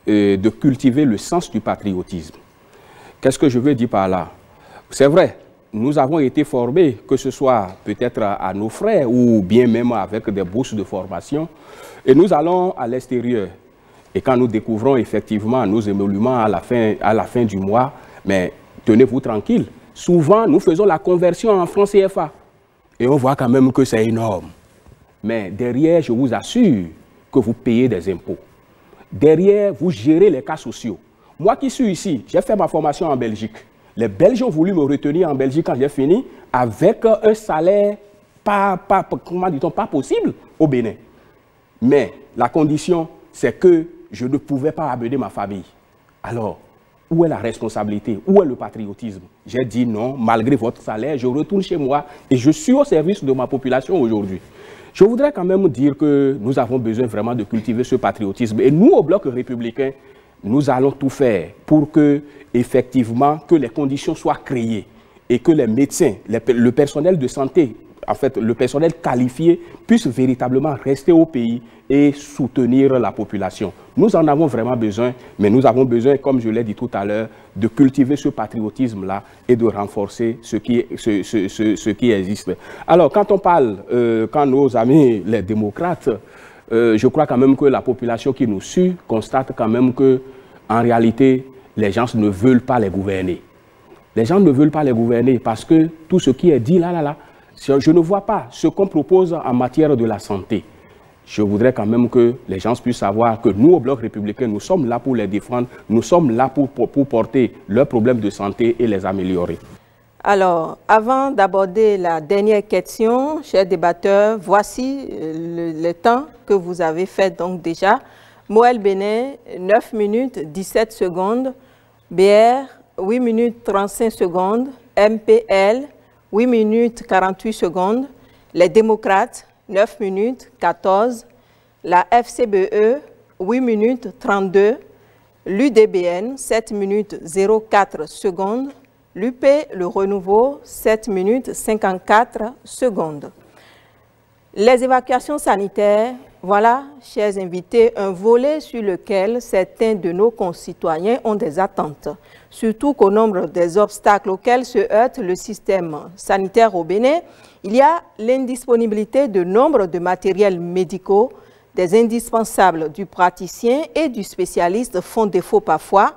de cultiver le sens du patriotisme. Qu'est-ce que je veux dire par là? C'est vrai, nous avons été formés, que ce soit peut-être à nos frais ou bien même avec des bourses de formation, et nous allons à l'extérieur. Et quand nous découvrons effectivement nos émoluments à la fin du mois, mais tenez-vous tranquille, souvent nous faisons la conversion en francs CFA. Et on voit quand même que c'est énorme. Mais derrière, je vous assure que vous payez des impôts. Derrière, vous gérez les cas sociaux. Moi qui suis ici, j'ai fait ma formation en Belgique. Les Belges ont voulu me retenir en Belgique quand j'ai fini avec un salaire comment dit-on, pas possible au Bénin. Mais la condition, c'est que je ne pouvais pas amener ma famille. Alors, où est la responsabilité? Où est le patriotisme? J'ai dit non, malgré votre salaire, je retourne chez moi et je suis au service de ma population aujourd'hui. Je voudrais quand même dire que nous avons besoin vraiment de cultiver ce patriotisme. Et nous, au Bloc républicain, nous allons tout faire pour que, effectivement, que les conditions soient créées et que les médecins, le personnel de santé, en fait, le personnel qualifié puisse véritablement rester au pays et soutenir la population. Nous en avons vraiment besoin, mais nous avons besoin, comme je l'ai dit tout à l'heure, de cultiver ce patriotisme-là et de renforcer ce qui existe. Alors, quand on parle, quand nos amis, les démocrates, je crois quand même que la population qui nous suit constate quand même que, en réalité, les gens ne veulent pas les gouverner. Les gens ne veulent pas les gouverner parce que tout ce qui est dit là, je ne vois pas ce qu'on propose en matière de la santé. Je voudrais quand même que les gens puissent savoir que nous, au Bloc républicain, nous sommes là pour les défendre, nous sommes là pour porter leurs problèmes de santé et les améliorer. Alors, avant d'aborder la dernière question, chers débatteurs, voici le temps que vous avez fait donc déjà. Moël Béné, 9 minutes 17 secondes. BR, 8 minutes 35 secondes. MPL, 8 minutes 48 secondes. Les démocrates, 9 minutes 14. La FCBE, 8 minutes 32. L'UDBN, 7 minutes 04 secondes. L'UP, le renouveau, 7 minutes 54 secondes. Les évacuations sanitaires, voilà, chers invités, un volet sur lequel certains de nos concitoyens ont des attentes, surtout qu'au nombre des obstacles auxquels se heurte le système sanitaire au Bénin, il y a l'indisponibilité de nombre de matériels médicaux, des indispensables du praticien et du spécialiste font défaut parfois.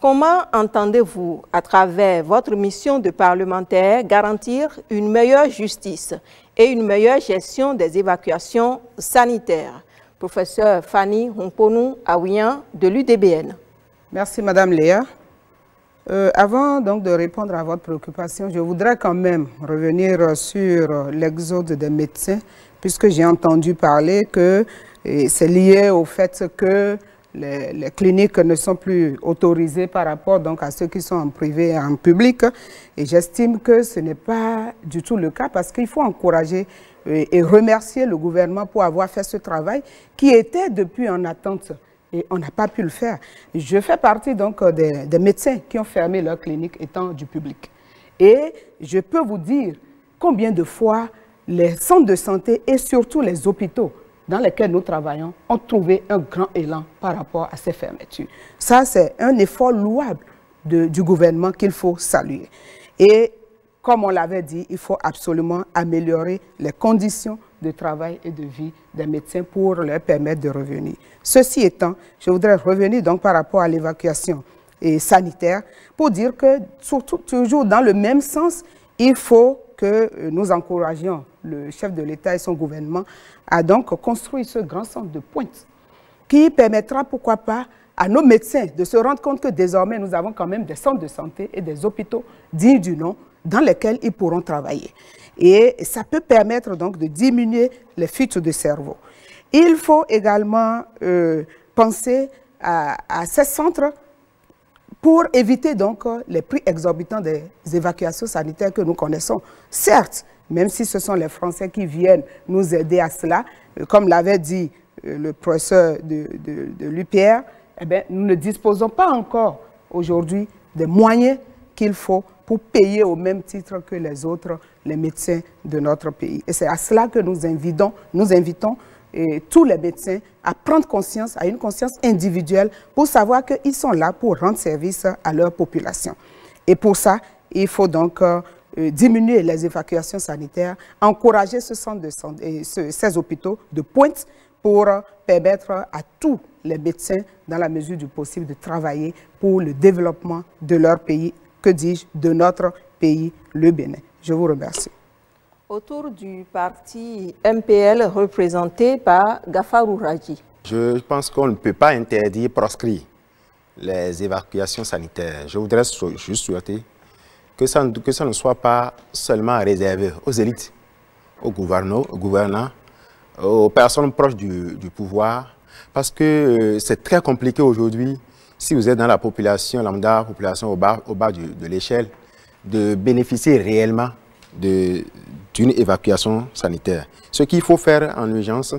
Comment entendez-vous, à travers votre mission de parlementaire, garantir une meilleure justice et une meilleure gestion des évacuations sanitaires? Professeur Fanny Hunkponou Aouyan de l'UDBN. Merci Madame Léa. Avant donc de répondre à votre préoccupation, je voudrais quand même revenir sur l'exode des médecins, puisque j'ai entendu parler que c'est lié au fait que les cliniques ne sont plus autorisées par rapport donc, à ceux qui sont en privé et en public. Et j'estime que ce n'est pas du tout le cas, parce qu'il faut encourager et remercier le gouvernement pour avoir fait ce travail qui était depuis en attente. Et on n'a pas pu le faire. Je fais partie donc des médecins qui ont fermé leur clinique étant du public. Et je peux vous dire combien de fois les centres de santé et surtout les hôpitaux dans lesquels nous travaillons ont trouvé un grand élan par rapport à ces fermetures. Ça, c'est un effort louable du gouvernement qu'il faut saluer. Et comme on l'avait dit, il faut absolument améliorer les conditions de travail et de vie des médecins pour leur permettre de revenir. Ceci étant, je voudrais revenir donc par rapport à l'évacuation sanitaire pour dire que, surtout toujours dans le même sens, il faut que nous encouragions le chef de l'État et son gouvernement à donc construire ce grand centre de pointe qui permettra, pourquoi pas, à nos médecins de se rendre compte que désormais nous avons quand même des centres de santé et des hôpitaux dignes du nom dans lesquels ils pourront travailler. Et ça peut permettre donc de diminuer les fuites de cerveau. Il faut également penser à ces centres pour éviter donc les prix exorbitants des évacuations sanitaires que nous connaissons. Certes, même si ce sont les Français qui viennent nous aider à cela, comme l'avait dit le professeur de l'UPR, eh bien, nous ne disposons pas encore aujourd'hui des moyens qu'il faut pour payer au même titre que les autres, les médecins de notre pays. Et c'est à cela que nous invitons tous les médecins à prendre conscience, à une conscience individuelle, pour savoir qu'ils sont là pour rendre service à leur population. Et pour ça, il faut donc diminuer les évacuations sanitaires, encourager ce centre de santé, ces hôpitaux de pointe pour permettre à tous les médecins, dans la mesure du possible, de travailler pour le développement de leur pays, que dis-je, de notre pays, le Bénin. Je vous remercie. Autour du parti MPL représenté par Gafarou Radji. Je pense qu'on ne peut pas interdire, proscrire les évacuations sanitaires. Je voudrais juste souhaiter que ça ne soit pas seulement réservé aux élites, aux gouvernants, aux personnes proches du pouvoir, parce que c'est très compliqué aujourd'hui, si vous êtes dans la population lambda, population au bas de l'échelle, de bénéficier réellement d'une évacuation sanitaire. Ce qu'il faut faire en urgence,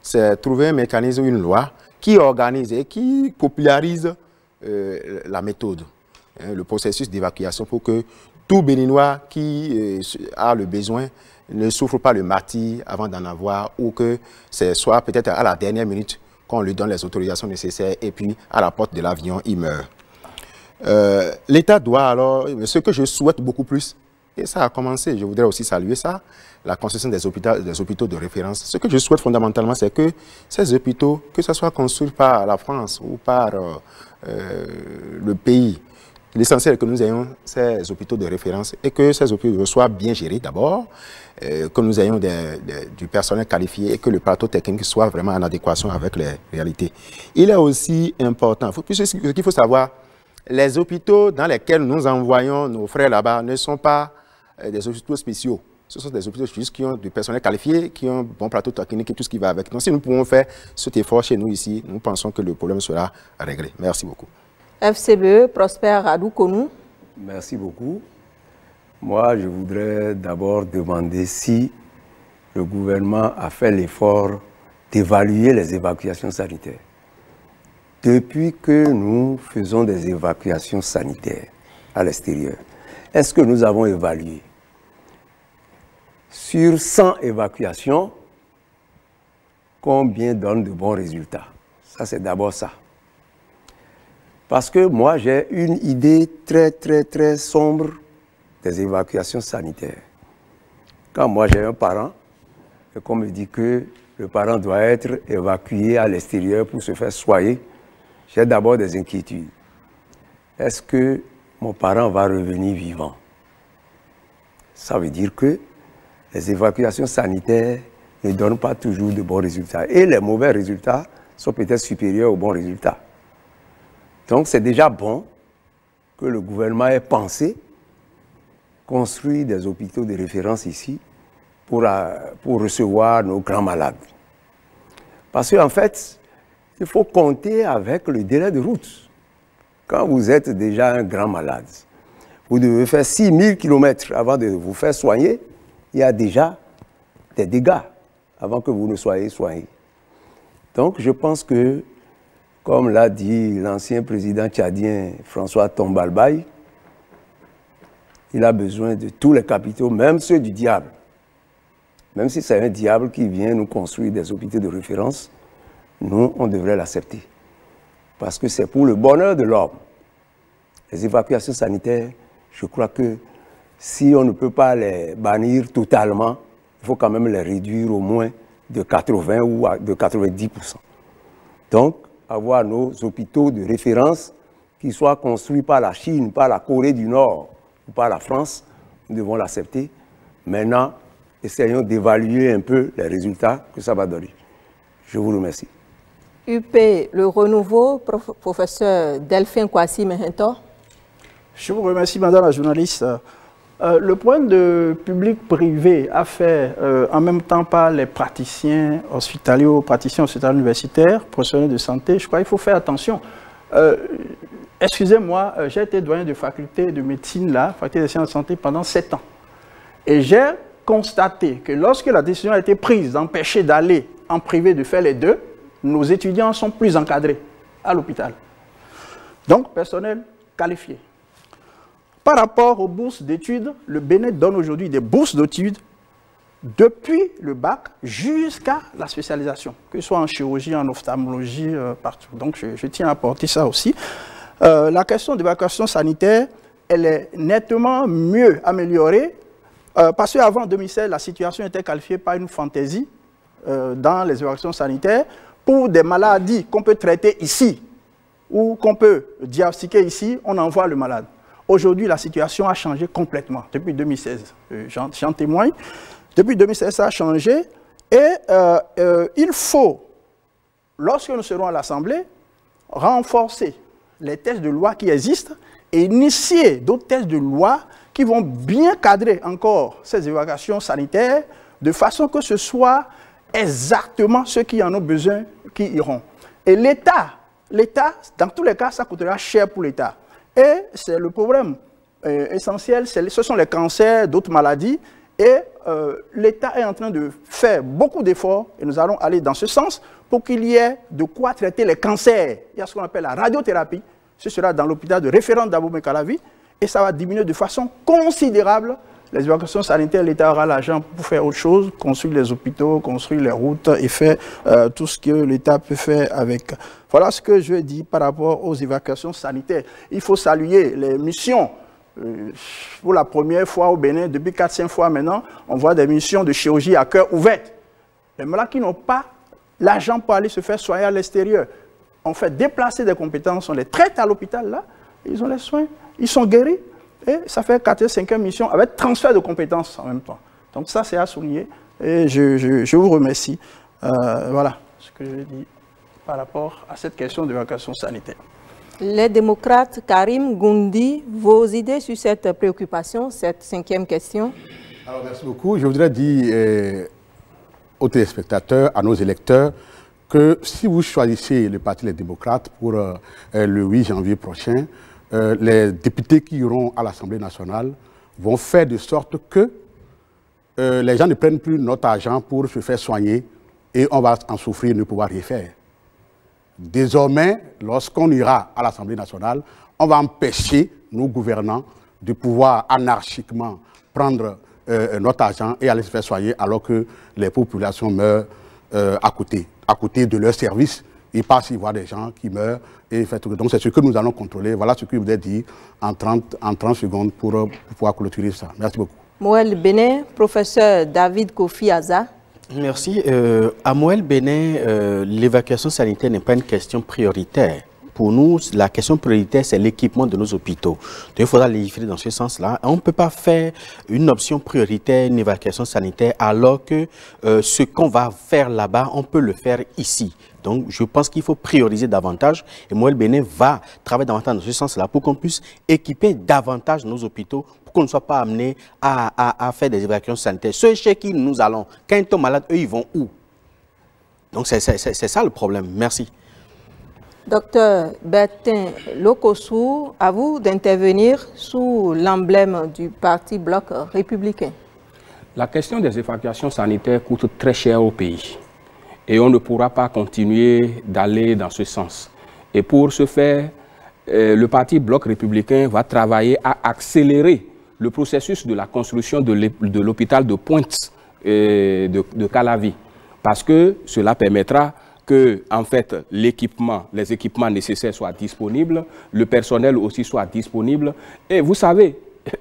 c'est trouver un mécanisme, une loi qui organise et qui popularise la méthode, le processus d'évacuation pour que tout Béninois qui a le besoin ne souffre pas le martyre avant d'en avoir, ou que ce soit peut-être à la dernière minute qu'on lui donne les autorisations nécessaires et puis à la porte de l'avion, il meurt. L'État doit alors, ce que je souhaite beaucoup plus, et ça a commencé, je voudrais aussi saluer ça, la construction des hôpitaux de référence. Ce que je souhaite fondamentalement, c'est que ces hôpitaux, que ce soit construit par la France ou par le pays, l'essentiel est que nous ayons ces hôpitaux de référence et que ces hôpitaux soient bien gérés d'abord, que nous ayons du personnel qualifié et que le plateau technique soit vraiment en adéquation avec les réalités. Il est aussi important, ce qu'il faut savoir, les hôpitaux dans lesquels nous envoyons nos frères là-bas ne sont pas des hôpitaux spéciaux. Ce sont des hôpitaux juste qui ont du personnel qualifié, qui ont un bon plateau technique et tout ce qui va avec. Donc si nous pouvons faire cet effort chez nous ici, nous pensons que le problème sera réglé. Merci beaucoup. FCBE, Prosper Adoukonou. Merci beaucoup. Moi, je voudrais d'abord demander si le gouvernement a fait l'effort d'évaluer les évacuations sanitaires. Depuis que nous faisons des évacuations sanitaires à l'extérieur, est-ce que nous avons évalué sur 100 évacuations combien donnent de bons résultats? Ça, c'est d'abord ça. Parce que moi, j'ai une idée très sombre des évacuations sanitaires. Quand moi, j'ai un parent, et qu'on me dit que le parent doit être évacué à l'extérieur pour se faire soigner, j'ai d'abord des inquiétudes. est-ce que mon parent va revenir vivant? Ça veut dire que les évacuations sanitaires ne donnent pas toujours de bons résultats. Et les mauvais résultats sont peut-être supérieurs aux bons résultats. Donc c'est déjà bon que le gouvernement ait pensé construire des hôpitaux de référence ici pour recevoir nos grands malades. Parce qu'en fait, il faut compter avec le délai de route. Quand vous êtes déjà un grand malade, vous devez faire 6000 km avant de vous faire soigner. Il y a déjà des dégâts avant que vous ne soyez soigné. Donc je pense que, comme l'a dit l'ancien président tchadien François Tombalbaye, il a besoin de tous les capitaux, même ceux du diable. Même si c'est un diable qui vient nous construire des hôpitaux de référence, nous, on devrait l'accepter. Parce que c'est pour le bonheur de l'homme. Les évacuations sanitaires, je crois que si on ne peut pas les bannir totalement, il faut quand même les réduire au moins de 80 ou de 90%. Donc, avoir nos hôpitaux de référence qui soient construits par la Chine, par la Corée du Nord ou par la France, nous devons l'accepter. Maintenant, essayons d'évaluer un peu les résultats que ça va donner. Je vous remercie. UP, le renouveau, professeur Delphine Kwasi Mehentor. Je vous remercie, madame la journaliste. Le point de public-privé a fait en même temps par les praticiens hospitaliers, praticiens hospitaliers universitaires, professionnels de santé. Je crois qu'il faut faire attention. Excusez-moi, j'ai été doyen de faculté de médecine là, faculté des sciences de santé pendant 7 ans. Et j'ai constaté que lorsque la décision a été prise d'empêcher d'aller en privé de faire les deux, nos étudiants sont plus encadrés à l'hôpital. Donc, personnel qualifié. Par rapport aux bourses d'études, le Bénin donne aujourd'hui des bourses d'études depuis le bac jusqu'à la spécialisation, que ce soit en chirurgie, en ophtalmologie, partout. Donc, je tiens à apporter ça aussi. La question d'évacuation sanitaire, elle est nettement mieux améliorée parce qu'avant 2016, la situation était qualifiée par une fantaisie dans les évacuations sanitaires pour des maladies qu'on peut traiter ici ou qu'on peut diagnostiquer ici, on envoie le malade. Aujourd'hui, la situation a changé complètement depuis 2016. J'en témoigne. Depuis 2016, ça a changé et il faut, lorsque nous serons à l'Assemblée, renforcer les textes de loi qui existent et initier d'autres textes de loi qui vont bien cadrer encore ces évacuations sanitaires de façon que ce soit exactement ceux qui en ont besoin qui iront. Et l'État, dans tous les cas, ça coûtera cher pour l'État. Et c'est le problème essentiel, ce sont les cancers, d'autres maladies. Et l'État est en train de faire beaucoup d'efforts, et nous allons aller dans ce sens, pour qu'il y ait de quoi traiter les cancers. Il y a ce qu'on appelle la radiothérapie. Ce sera dans l'hôpital de référence d'Abomey-Calavi, et ça va diminuer de façon considérable les évacuations sanitaires. L'État aura l'argent pour faire autre chose, construire les hôpitaux, construire les routes et faire tout ce que l'État peut faire avec. Voilà ce que je dis par rapport aux évacuations sanitaires. Il faut saluer les missions. Pour la première fois au Bénin, depuis 4-5 fois maintenant, on voit des missions de chirurgie à cœur ouvert. Les malades qui n'ont pas l'argent pour aller se faire soigner à l'extérieur, on fait déplacer des compétences, on les traite à l'hôpital là, ils ont les soins, ils sont guéris. Et ça fait 4e, 5e mission avec transfert de compétences en même temps. Donc ça, c'est à souligner. Et je vous remercie. Voilà ce que je dis par rapport à cette question d'évacuation sanitaire. Les démocrates, Karim Goundi, vos idées sur cette préoccupation, cette 5e question? Alors, merci beaucoup. Je voudrais dire aux téléspectateurs, à nos électeurs, que si vous choisissez le Parti des démocrates pour le 8 janvier prochain, les députés qui iront à l'Assemblée nationale vont faire de sorte que les gens ne prennent plus notre argent pour se faire soigner et on va en souffrir, ne pouvoir rien faire. Désormais, lorsqu'on ira à l'Assemblée nationale, on va empêcher nos gouvernants de pouvoir anarchiquement prendre notre argent et aller se faire soigner alors que les populations meurent à côté de leurs services. Il passe y voir des gens qui meurent et fait tout. Donc c'est ce que nous allons contrôler. Voilà ce que je voulais dire en 30 secondes pour pouvoir clôturer ça. Merci beaucoup. Moël Bénin, professeur David Kofi Aza. Merci. À Moël Bénin, l'évacuation sanitaire n'est pas une question prioritaire pour nous, la question prioritaire, c'est l'équipement de nos hôpitaux. Donc, il faudra légiférer dans ce sens-là. On ne peut pas faire une option prioritaire, une évacuation sanitaire, alors que ce qu'on va faire là-bas, on peut le faire ici. Donc, je pense qu'il faut prioriser davantage. Et Moël Bénin va travailler davantage dans ce sens-là pour qu'on puisse équiper davantage nos hôpitaux, pour qu'on ne soit pas amené à faire des évacuations sanitaires. Ceux chez qui nous allons, quand ils tombent malades, eux, ils vont où? Donc, c'est ça le problème. Merci. Docteur Bertin Lokossou, à vous d'intervenir sous l'emblème du parti Bloc républicain. La question des évacuations sanitaires coûte très cher au pays. Et on ne pourra pas continuer d'aller dans ce sens. Et pour ce faire, le parti Bloc républicain va travailler à accélérer le processus de la construction de l'hôpital de Pointe de Calavi. Parce que cela permettra que, en fait, les équipements nécessaires soient disponibles, le personnel aussi soit disponible. Et vous savez,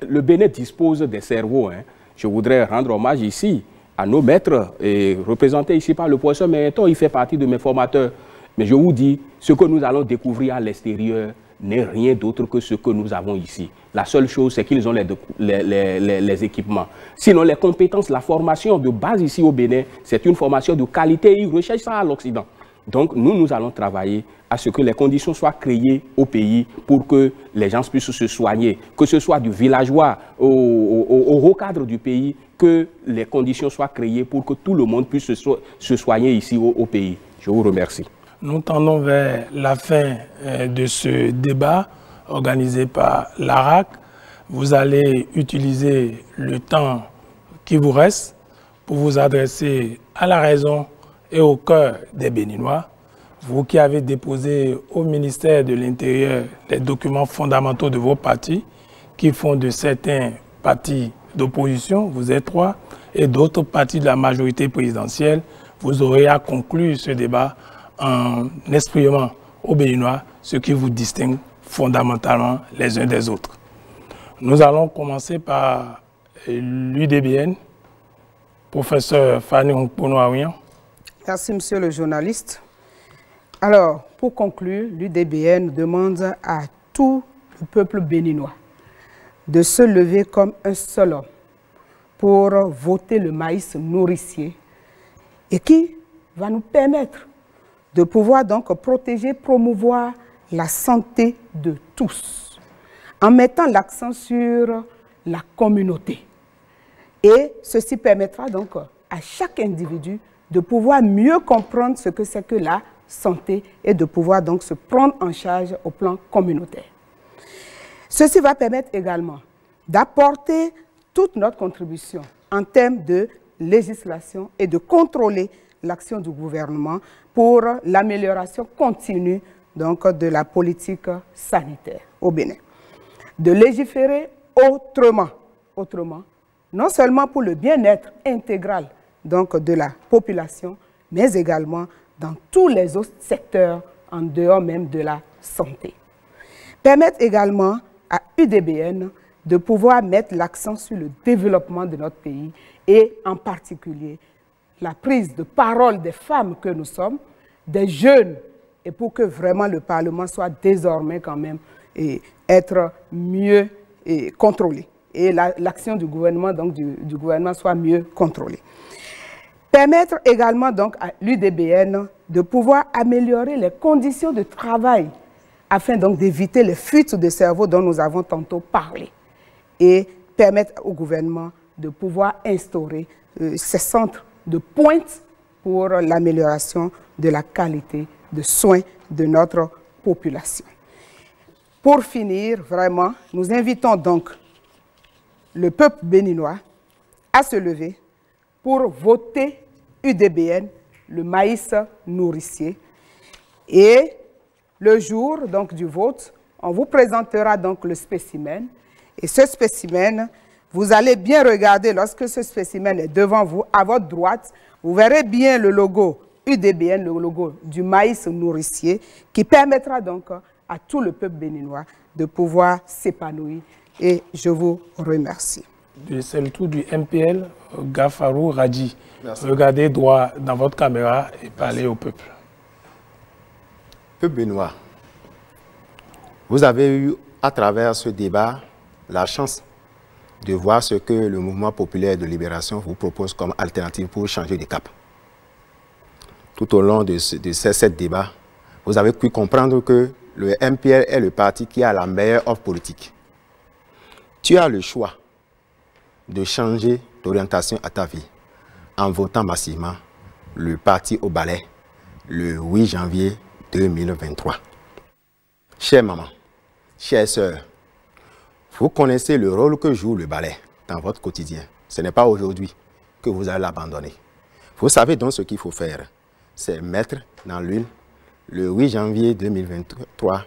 le Bénin dispose des cerveaux. Hein. Je voudrais rendre hommage ici à nos maîtres, et représentés ici par le professeur Méhenton, il fait partie de mes formateurs. Mais je vous dis, ce que nous allons découvrir à l'extérieur n'est rien d'autre que ce que nous avons ici. La seule chose, c'est qu'ils ont les équipements. Sinon, les compétences, la formation de base ici au Bénin, c'est une formation de qualité et ils recherchent ça à l'Occident. Donc, nous allons travailler à ce que les conditions soient créées au pays pour que les gens puissent se soigner, que ce soit du villageois au haut cadre du pays, que les conditions soient créées pour que tout le monde puisse se soigner ici au pays. Je vous remercie. Nous tendons vers la fin de ce débat organisé par l'ARAC. Vous allez utiliser le temps qui vous reste pour vous adresser à la raison et au cœur des Béninois. Vous qui avez déposé au ministère de l'Intérieur les documents fondamentaux de vos partis, qui font de certains partis d'opposition, vous êtes 3, et d'autres partis de la majorité présidentielle, vous aurez à conclure ce débat en exprimant aux Béninois ce qui vous distingue fondamentalement les uns des autres. Nous allons commencer par l'UDBN, professeur Fanny Hongpono-Aouyan. Merci, monsieur le journaliste. Alors, pour conclure, l'UDBN demande à tout le peuple béninois de se lever comme un seul homme pour voter le maïs nourricier et qui va nous permettre de pouvoir donc protéger, promouvoir la santé de tous, en mettant l'accent sur la communauté. Et ceci permettra donc à chaque individu de pouvoir mieux comprendre ce que c'est que la santé et de pouvoir donc se prendre en charge au plan communautaire. Ceci va permettre également d'apporter toute notre contribution en termes de législation et de contrôler l'action du gouvernement pour l'amélioration continue donc, de la politique sanitaire au Bénin. De légiférer autrement, non seulement pour le bien-être intégral donc, de la population, mais également dans tous les autres secteurs en dehors même de la santé. Permettre également à UDBN de pouvoir mettre l'accent sur le développement de notre pays et en particulier la prise de parole des femmes que nous sommes, des jeunes, et pour que vraiment le Parlement soit désormais quand même et être mieux contrôlé et l'action du gouvernement, donc du gouvernement soit mieux contrôlée. Permettre également donc à l'UDBN de pouvoir améliorer les conditions de travail afin donc d'éviter les fuites de cerveau dont nous avons tantôt parlé et permettre au gouvernement de pouvoir instaurer ces centres de pointe pour l'amélioration de la qualité de soins de notre population. Pour finir, vraiment, nous invitons donc le peuple béninois à se lever pour voter UDBN, le maïs nourricier. Et le jour donc, du vote, on vous présentera donc le spécimen. Et ce spécimen, vous allez bien regarder, lorsque ce spécimen est devant vous, à votre droite, vous verrez bien le logo UDBN, le logo du maïs nourricier, qui permettra donc à tout le peuple béninois de pouvoir s'épanouir. Et je vous remercie. C'est le tour du MPL, Gafarou Radji. Regardez droit dans votre caméra et parlez au peuple. Peuple béninois, Vous avez eu, à travers ce débat, la chance de voir ce que le mouvement populaire de libération vous propose comme alternative pour changer de cap. Tout au long de ces 7 débats, vous avez pu comprendre que le MPL est le parti qui a la meilleure offre politique. Tu as le choix de changer d'orientation à ta vie en votant massivement le parti au balai le 8 janvier 2023. Chère maman, chère sœur, vous connaissez le rôle que joue le balai dans votre quotidien. Ce n'est pas aujourd'hui que vous allez l'abandonner. Vous savez donc ce qu'il faut faire. C'est mettre dans l'huile, le 8 janvier 2023,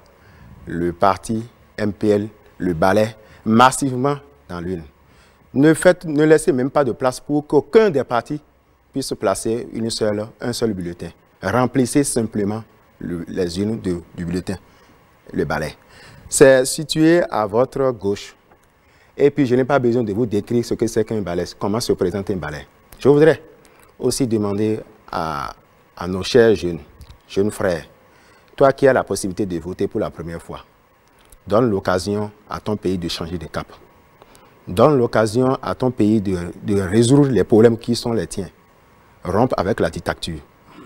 le parti MPL, le balai, massivement dans l'huile. Ne laissez même pas de place pour qu'aucun des partis puisse placer un seul bulletin. Remplissez simplement les urnes du bulletin, le balai. C'est situé à votre gauche. Et puis, je n'ai pas besoin de vous décrire ce que c'est qu'un balai, comment se présente un balai. Je voudrais aussi demander à nos chers jeunes frères, toi qui as la possibilité de voter pour la première fois, donne l'occasion à ton pays de changer de cap. Donne l'occasion à ton pays de résoudre les problèmes qui sont les tiens. Rompre avec la dictature,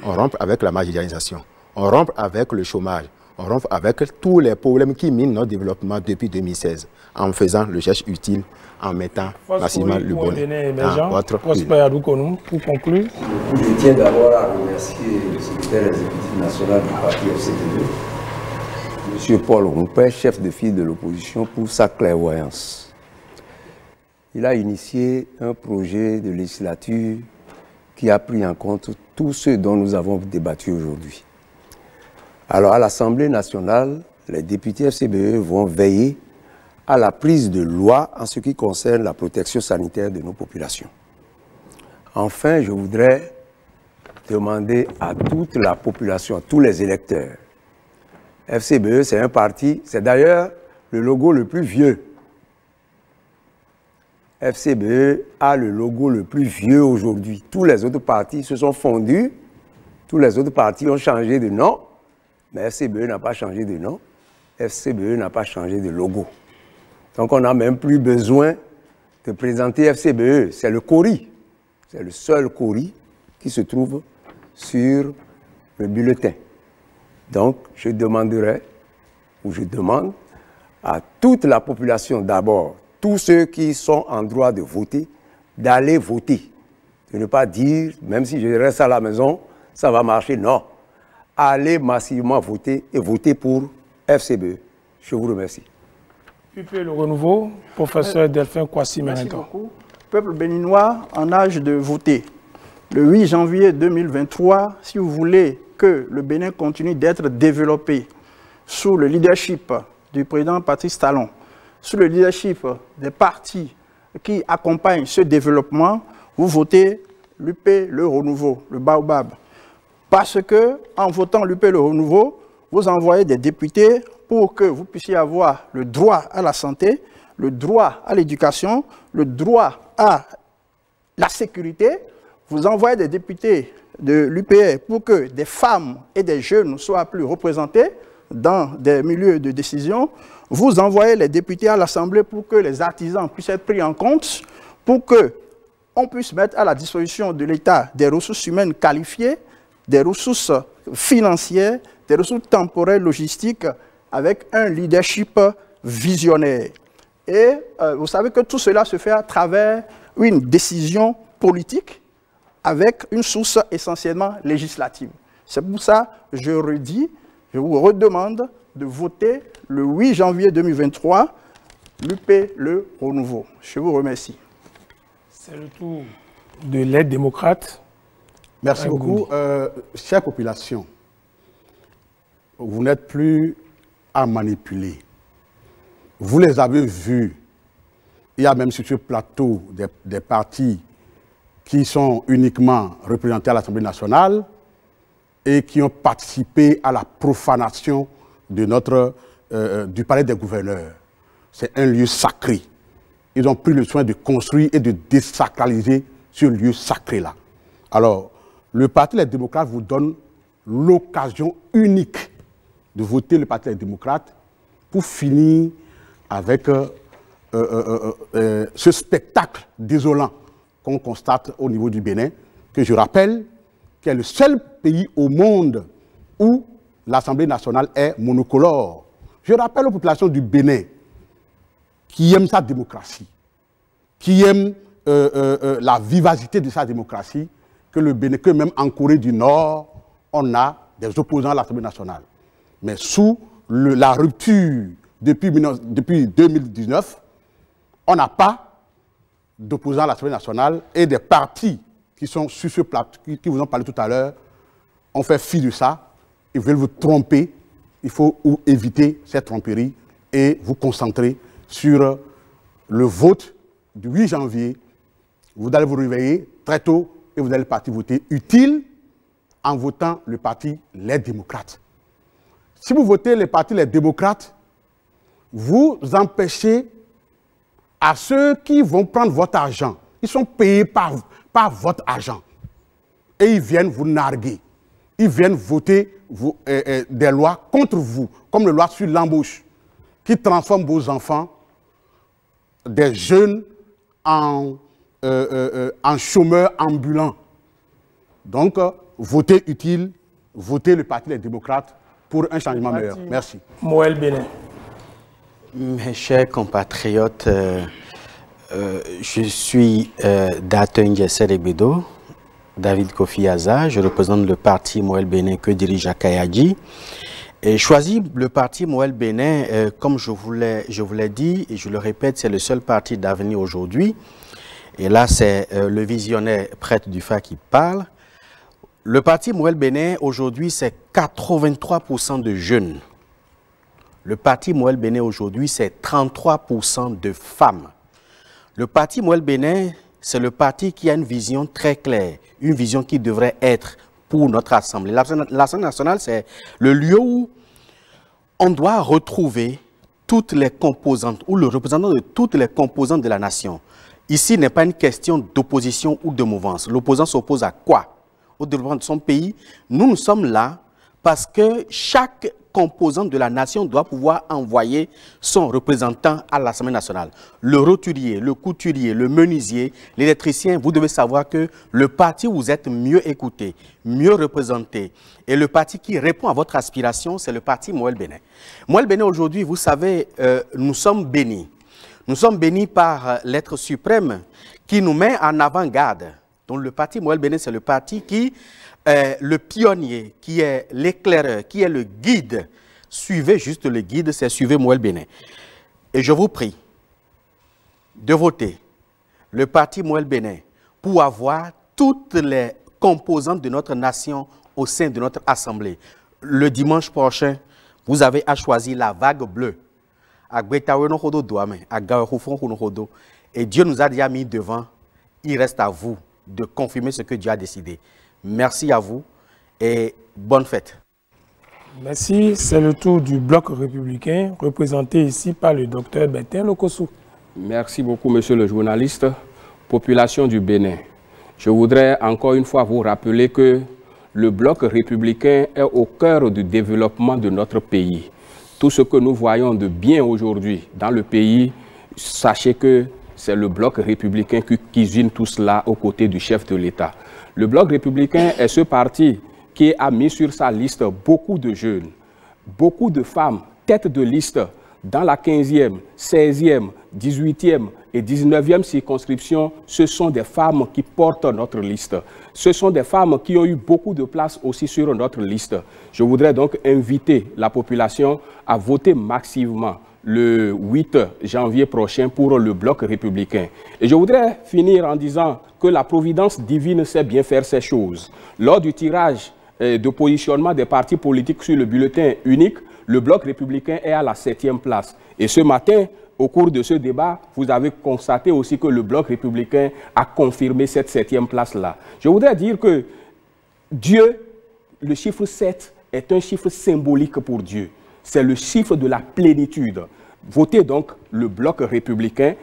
on rompt avec la marginalisation, on rompt avec le chômage, on rompt avec tous les problèmes qui minent notre développement depuis 2016, en faisant le geste utile, en mettant massivement le bonheur dans votre Prosper Adoukonou, pour conclure. Je tiens d'abord à remercier le secrétaire exécutif national du parti FCBE, M. Paul Rompin, chef de file de l'opposition, pour sa clairvoyance. Il a initié un projet de législature qui a pris en compte tout ce dont nous avons débattu aujourd'hui. Alors, à l'Assemblée nationale, les députés FCBE vont veiller à la prise de loi en ce qui concerne la protection sanitaire de nos populations. Enfin, je voudrais demander à toute la population, à tous les électeurs. FCBE, c'est un parti, c'est d'ailleurs le logo le plus vieux. FCBE a le logo le plus vieux aujourd'hui. Tous les autres partis se sont fondus, tous les autres partis ont changé de nom, mais FCBE n'a pas changé de nom, FCBE n'a pas changé de logo. Donc on n'a même plus besoin de présenter FCBE, c'est le CORI, c'est le seul CORI qui se trouve sur le bulletin. Donc je demanderai, ou je demande à toute la population d'abord, tous ceux qui sont en droit de voter, d'aller voter. De ne pas dire, même si je reste à la maison, ça va marcher. Non. Allez massivement voter et voter pour FCBE. Je vous remercie. UP Le Renouveau, professeur Delphin Kwasi Merci Menenga. beaucoup. Peuple béninois en âge de voter. Le 8 janvier 2023, si vous voulez que le Bénin continue d'être développé sous le leadership du président Patrice Talon, sous le leadership des partis qui accompagnent ce développement, vous votez l'UP Le Renouveau, le Baobab. Parce que, en votant l'UP Le Renouveau, vous envoyez des députés pour que vous puissiez avoir le droit à la santé, le droit à l'éducation, le droit à la sécurité. Vous envoyez des députés de l'UPR pour que des femmes et des jeunes soient plus représentés dans des milieux de décision. Vous envoyez les députés à l'Assemblée pour que les artisans puissent être pris en compte, pour qu'on puisse mettre à la disposition de l'État des ressources humaines qualifiées, des ressources financières, des ressources temporelles, logistiques, avec un leadership visionnaire. Et vous savez que tout cela se fait à travers une décision politique avec une source essentiellement législative. C'est pour ça que je redis, je vous redemande de voter le 8 janvier 2023, l'UP Le Renouveau. Je vous remercie. C'est le tour de l'aide démocrate. Merci beaucoup. Chère population, vous n'êtes plus à manipuler. Vous les avez vus. Il y a même sur ce plateau des partis qui sont uniquement représentés à l'Assemblée nationale et qui ont participé à la profanation de du palais des gouverneurs. C'est un lieu sacré. Ils ont pris le soin de construire et de désacraliser ce lieu sacré-là. Alors, le Parti des démocrates vous donne l'occasion unique de voter le Parti des démocrates pour finir avec ce spectacle désolant qu'on constate au niveau du Bénin, que je rappelle qu'est le seul pays au monde où l'Assemblée nationale est monocolore. Je rappelle aux populations du Bénin qui aiment sa démocratie, qui aiment la vivacité de sa démocratie, que le Bénin, que même en Corée du Nord, on a des opposants à l'Assemblée nationale. Mais sous la rupture depuis 2019, on n'a pas d'opposants à l'Assemblée nationale et des partis qui sont sur ce plateau, qui vous ont parlé tout à l'heure, ont fait fi de ça. Ils veulent vous tromper. Il faut éviter cette tromperie et vous concentrer sur le vote du 8 janvier. Vous allez vous réveiller très tôt et vous allez partir voter utile en votant le parti Les Démocrates. Si vous votez le parti Les Démocrates, vous empêchez à ceux qui vont prendre votre argent. Ils sont payés par votre argent. Et ils viennent vous narguer. Ils viennent voter des lois contre vous, comme la loi sur l'embauche, qui transforme vos enfants, des jeunes, en chômeurs ambulants. Donc, votez utile, votez le Parti des démocrates pour un changement meilleur. Merci. Moël Bénin. Mes chers compatriotes, je suis Datin Serebedo, David Kofi Aza, je représente le parti Moël Bénin que dirige Jacques Ayadji. Et choisi le parti Moël Bénin, comme je vous l'ai dit, et je le répète, c'est le seul parti d'avenir aujourd'hui. Et là, c'est le visionnaire Prêtre Dufa qui parle. Le parti Moël Bénin, aujourd'hui, c'est 83% de jeunes. Le parti Moël Bénin, aujourd'hui, c'est 33% de femmes. Le parti Moël Bénin, c'est le parti qui a une vision très claire, une vision qui devrait être pour notre Assemblée. L'Assemblée nationale, c'est le lieu où on doit retrouver toutes les composantes, ou le représentant de toutes les composantes de la nation. Ici n'est pas une question d'opposition ou de mouvance. L'opposant s'oppose à quoi? Au développement de son pays. Nous sommes là parce que chaque composante de la nation doit pouvoir envoyer son représentant à l'Assemblée nationale. Le roturier, le couturier, le menuisier, l'électricien, vous devez savoir que le parti où vous êtes mieux écouté, mieux représenté, et le parti qui répond à votre aspiration, c'est le parti Moël Bénin. Moël Bénin, aujourd'hui, vous savez, nous sommes bénis. Nous sommes bénis par l'être suprême qui nous met en avant-garde. Donc le parti Moël Bénin, c'est le parti qui est le pionnier, qui est l'éclaireur, qui est le guide. Suivez juste le guide, c'est suivez Moël Bénin. Et je vous prie de voter le parti Moël Bénin pour avoir toutes les composantes de notre nation au sein de notre assemblée. Le dimanche prochain, vous avez à choisir la vague bleue. Et Dieu nous a déjà mis devant. Il reste à vous de confirmer ce que Dieu a décidé. Merci à vous et bonne fête. Merci. C'est le tour du bloc républicain, représenté ici par le docteur Bertin Lokossou. Merci beaucoup, monsieur le journaliste. Population du Bénin, je voudrais encore une fois vous rappeler que le bloc républicain est au cœur du développement de notre pays. Tout ce que nous voyons de bien aujourd'hui dans le pays, sachez que c'est le bloc républicain qui cuisine tout cela aux côtés du chef de l'État. Le bloc républicain est ce parti qui a mis sur sa liste beaucoup de jeunes, beaucoup de femmes, têtes de liste dans la 15e, 16e, 18e et 19e circonscription. Ce sont des femmes qui portent notre liste. Ce sont des femmes qui ont eu beaucoup de place aussi sur notre liste. Je voudrais donc inviter la population à voter massivement le 8 janvier prochain pour le bloc républicain. Et je voudrais finir en disant que la providence divine sait bien faire ces choses. Lors du tirage de positionnement des partis politiques sur le bulletin unique, le bloc républicain est à la 7e place. Et ce matin, au cours de ce débat, vous avez constaté aussi que le bloc républicain a confirmé cette 7e place-là. Je voudrais dire que Dieu, le chiffre 7, est un chiffre symbolique pour Dieu. C'est le chiffre de la plénitude. Votez donc le bloc républicain,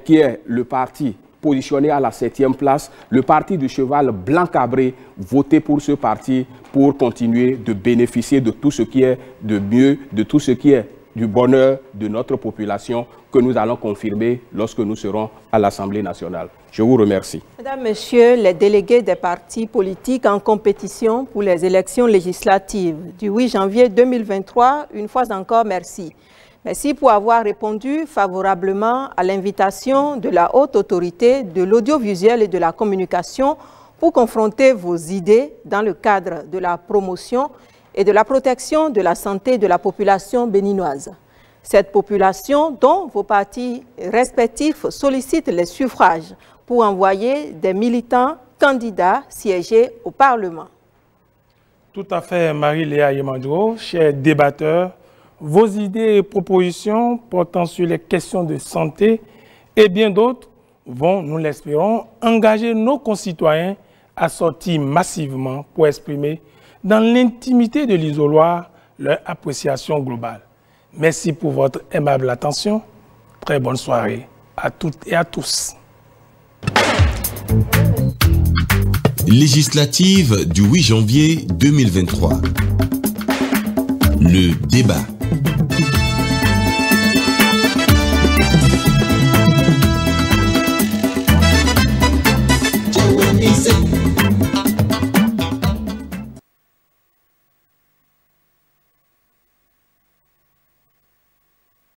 qui est le parti positionné à la 7e place, le parti du cheval blanc cabré. Votez pour ce parti pour continuer de bénéficier de tout ce qui est de mieux, de tout ce qui est du bonheur de notre population que nous allons confirmer lorsque nous serons à l'Assemblée nationale. Je vous remercie. Mesdames, Messieurs les délégués des partis politiques en compétition pour les élections législatives du 8 janvier 2023, une fois encore, merci. Merci pour avoir répondu favorablement à l'invitation de la Haute Autorité de l'audiovisuel et de la communication pour confronter vos idées dans le cadre de la promotion et de la protection de la santé de la population béninoise. Cette population dont vos partis respectifs sollicitent les suffrages pour envoyer des militants candidats siéger au Parlement. Tout à fait, Marie-Léa Yemandro, chers débatteurs, vos idées et propositions portant sur les questions de santé et bien d'autres vont, nous l'espérons, engager nos concitoyens à sortir massivement pour exprimer dans l'intimité de l'isoloir leur appréciation globale. Merci pour votre aimable attention. Très bonne soirée à toutes et à tous. Législative du 8 janvier 2023. Le débat.